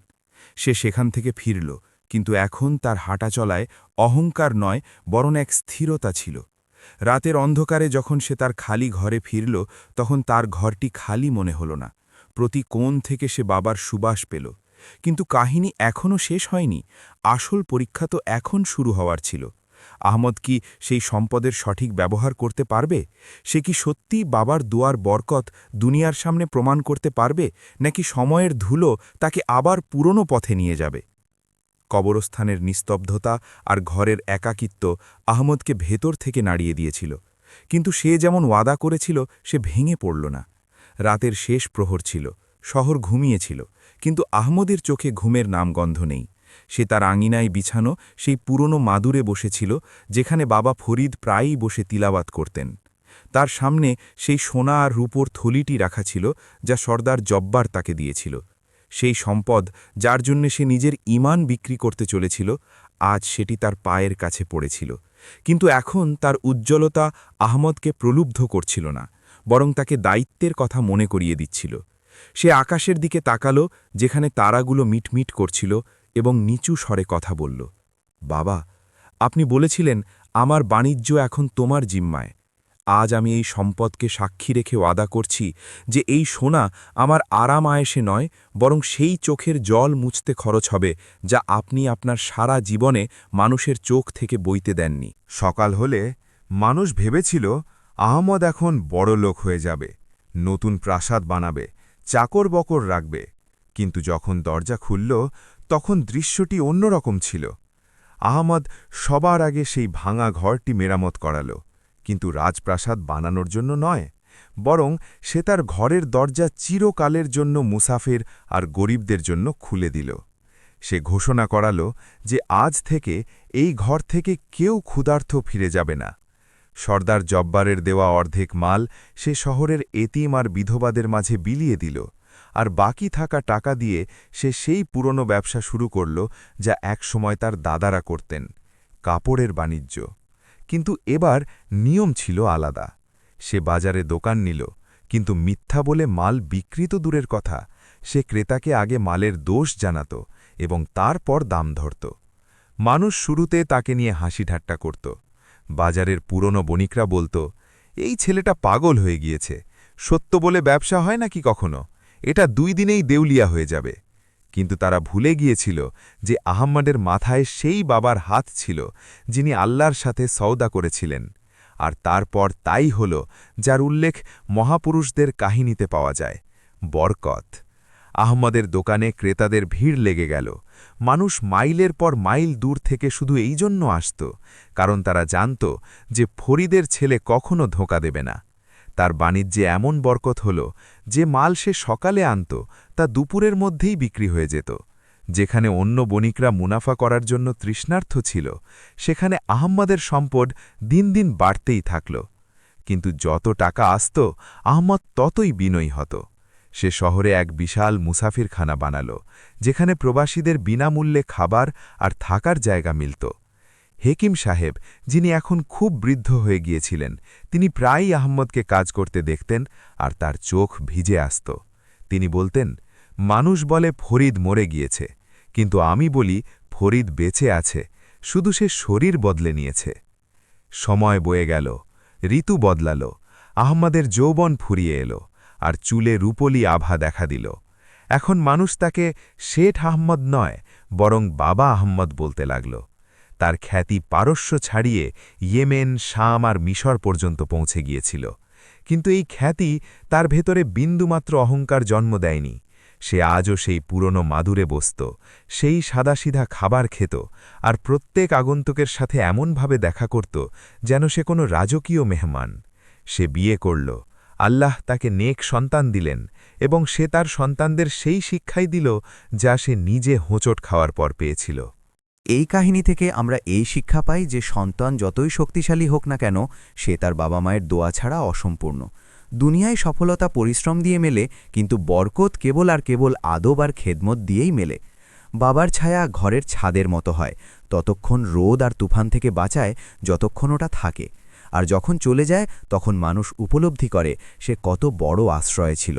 সে সেখান থেকে ফিরল, কিন্তু এখন তার হাঁটা চলায় অহংকার নয়, বরং এক স্থিরতা ছিল। রাতের অন্ধকারে যখন সে তার খালি ঘরে ফিরল তখন তার ঘরটি খালি মনে হল না। প্রতি কোণ থেকে সে বাবার সুবাস পেল। কিন্তু কাহিনী এখনও শেষ হয়নি। আসল পরীক্ষা তো এখন শুরু হওয়ার ছিল। আহমদ কি সেই সম্পদের সঠিক ব্যবহার করতে পারবে? সে কি সত্যিই বাবার দোয়ার বরকত দুনিয়ার সামনে প্রমাণ করতে পারবে, নাকি সময়ের ধুলো তাকে আবার পুরনো পথে নিয়ে যাবে? কবরস্থানের নিস্তব্ধতা আর ঘরের একাকিত্ব আহমদকে ভেতর থেকে নাড়িয়ে দিয়েছিল। কিন্তু সে যেমন ওয়াদা করেছিল সে ভেঙে পড়ল না। রাতের শেষ প্রহর ছিল, শহর ঘুমিয়েছিল, কিন্তু আহমদের চোখে ঘুমের নামগন্ধ নেই। সে তার আঙিনায় বিছানো সেই পুরনো মাদুরে বসেছিল যেখানে বাবা ফরিদ প্রায়ই বসে তিলাওয়াত করতেন। তার সামনে সেই সোনা আর রূপোর থলিটি রাখা ছিল যা সর্দার জব্বার তাকে দিয়েছিল। সেই সম্পদ যার জন্য সে নিজের ঈমান বিক্রি করতে চলেছিল, আজ সেটি তার পায়ের কাছে পড়েছিল। কিন্তু এখন তার উজ্জ্বলতা আহমদকে প্রলুব্ধ করছিল না, বরং তাকে দায়িত্বের কথা মনে করিয়ে দিচ্ছিল। সে আকাশের দিকে তাকালো যেখানে তারাগুলো মিটমিট করছিল এবং নিচু স্বরে কথা বলল, বাবা, আপনি বলেছিলেন আমার বাণিজ্য এখন তোমার জিম্মায়। আজ আমি এই সম্পদকে সাক্ষী রেখে ওয়াদা করছি যে এই সোনা আমার আরাম আয়েসে নয়, বরং সেই চোখের জল মুছতে খরচ হবে যা আপনি আপনার সারা জীবনে মানুষের চোখ থেকে বইতে দেননি। সকাল হলে মানুষ ভেবেছিল আহমদ এখন বড় লোক হয়ে যাবে, নতুন প্রাসাদ বানাবে, চাকর বকর রাখবে। কিন্তু যখন দরজা খুলল তখন দৃশ্যটি অন্যরকম ছিল। আহমদ সবার আগে সেই ভাঙা ঘরটি মেরামত করাল, কিন্তু রাজপ্রাসাদ বানানোর জন্য নয়, বরং সে তার ঘরের দরজা চিরকালের জন্য মুসাফির আর গরিবদের জন্য খুলে দিল। সে ঘোষণা করাল যে আজ থেকে এই ঘর থেকে কেউ ক্ষুধার্ত ফিরে যাবে না। সর্দার জব্বারের দেওয়া অর্ধেক মাল সে শহরের এতিম আর বিধবাদের মাঝে বিলিয়ে দিল, আর বাকি থাকা টাকা দিয়ে সে সেই পুরনো ব্যবসা শুরু করল যা একসময় তার দাদারা করতেন, কাপড়ের বাণিজ্য। কিন্তু এবার নিয়ম ছিল আলাদা। সে বাজারে দোকান নিল, কিন্তু মিথ্যা বলে মাল বিক্রি তো দূরের কথা, সে ক্রেতাকে আগে মালের দোষ জানাত এবং তারপর দাম ধরত। মানুষ শুরুতে তাকে নিয়ে হাসি ঠাট্টা করত। বাজারের পুরনো বণিকরা বলত, এই ছেলেটা পাগল হয়ে গিয়েছে, সত্য বলে ব্যবসা হয় নাকি কখনো? এটা 2 দিনেই দেউলিয়া হয়ে যাবে। কিন্তু তারা ভুলে গিয়েছিল যে আহম্মদের মাথায় সেই বাবার হাত ছিল যিনি আল্লাহর সাথে সওদা করেছিলেন। আর তারপর তাই হল যার উল্লেখ মহাপুরুষদের কাহিনীতে পাওয়া যায়, বরকত। আহম্মদের দোকানে ক্রেতাদের ভিড় লেগে গেল। মানুষ মাইলের পর মাইল দূর থেকে শুধু এই জন্য আসত, কারণ তারা জানত যে ফরিদের ছেলে কখনো ধোঁকা দেবে না। তার বাণিজ্যে এমন বরকত হল যে মাল সে সকালে আনত তা দুপুরের মধ্যেই বিক্রি হয়ে যেত। যেখানে অন্য বণিকরা মুনাফা করার জন্য তৃষ্ণার্থ ছিল, সেখানে আহম্মদের সম্পদ দিন দিন বাড়তেই থাকল। কিন্তু যত টাকা আসত আহম্মদ ততই বিনয়ী হতো। সে শহরে এক বিশাল মুসাফিরখানা বানাল, যেখানে প্রবাসীদের বিনামূল্যে খাবার আর থাকার জায়গা মিলত। হেকিম সাহেব, যিনি এখন খুব বৃদ্ধ হয়ে গিয়েছিলেন, তিনি প্রায়ই আহম্মদকে কাজ করতে দেখতেন আর তার চোখ ভিজে আসত। তিনি বলতেন, মানুষ বলে ফরিদ মরে গিয়েছে, কিন্তু আমি বলি ফরিদ বেঁচে আছে, শুধু সে শরীর বদলে নিয়েছে। সময় বয়ে গেল, ঋতু বদলাল, আহম্মদের যৌবন ফুরিয়ে এলো, আর চুলে রূপলি আভা দেখা দিল। এখন মানুষ তাকে শেঠ আহম্মদ নয়, বরং বাবা আহম্মদ বলতে লাগল। তার খ্যাতি পারস্য ছাড়িয়ে ইয়েমেন, শাম আর মিশর পর্যন্ত পৌঁছে গিয়েছিল। কিন্তু এই খ্যাতি তার ভেতরে বিন্দুমাত্র অহংকার জন্ম দেয়নি। সে আজও সেই পুরনো মাদুরে বসত, সেই সাদাসিধা খাবার খেত, আর প্রত্যেক আগন্তুকের সাথে এমনভাবে দেখা করত যেন সে কোনো রাজকীয় মেহমান। সে বিয়ে করল, আল্লাহ তাকে নেক সন্তান দিলেন, এবং সে তার সন্তানদের সেই শিক্ষাই দিল যা সে নিজে হোঁচট খাওয়ার পর পেয়েছিল। এই কাহিনী থেকে আমরা এই শিক্ষা পাই যে সন্তান যতই শক্তিশালী হোক না কেন, সে তার বাবা মায়ের দোয়া ছাড়া অসম্পূর্ণ। দুনিয়ায় সফলতা পরিশ্রম দিয়ে মেলে, কিন্তু বরকত কেবল আর কেবল আদব আর খেদমত দিয়েই মেলে। বাবার ছায়া ঘরের ছাদের মতো হয়, ততক্ষণ রোদ আর তুফান থেকে বাঁচায় যতক্ষণ ওটা থাকে, আর যখন চলে যায় তখন মানুষ উপলব্ধি করে সে কত বড় আশ্রয় ছিল।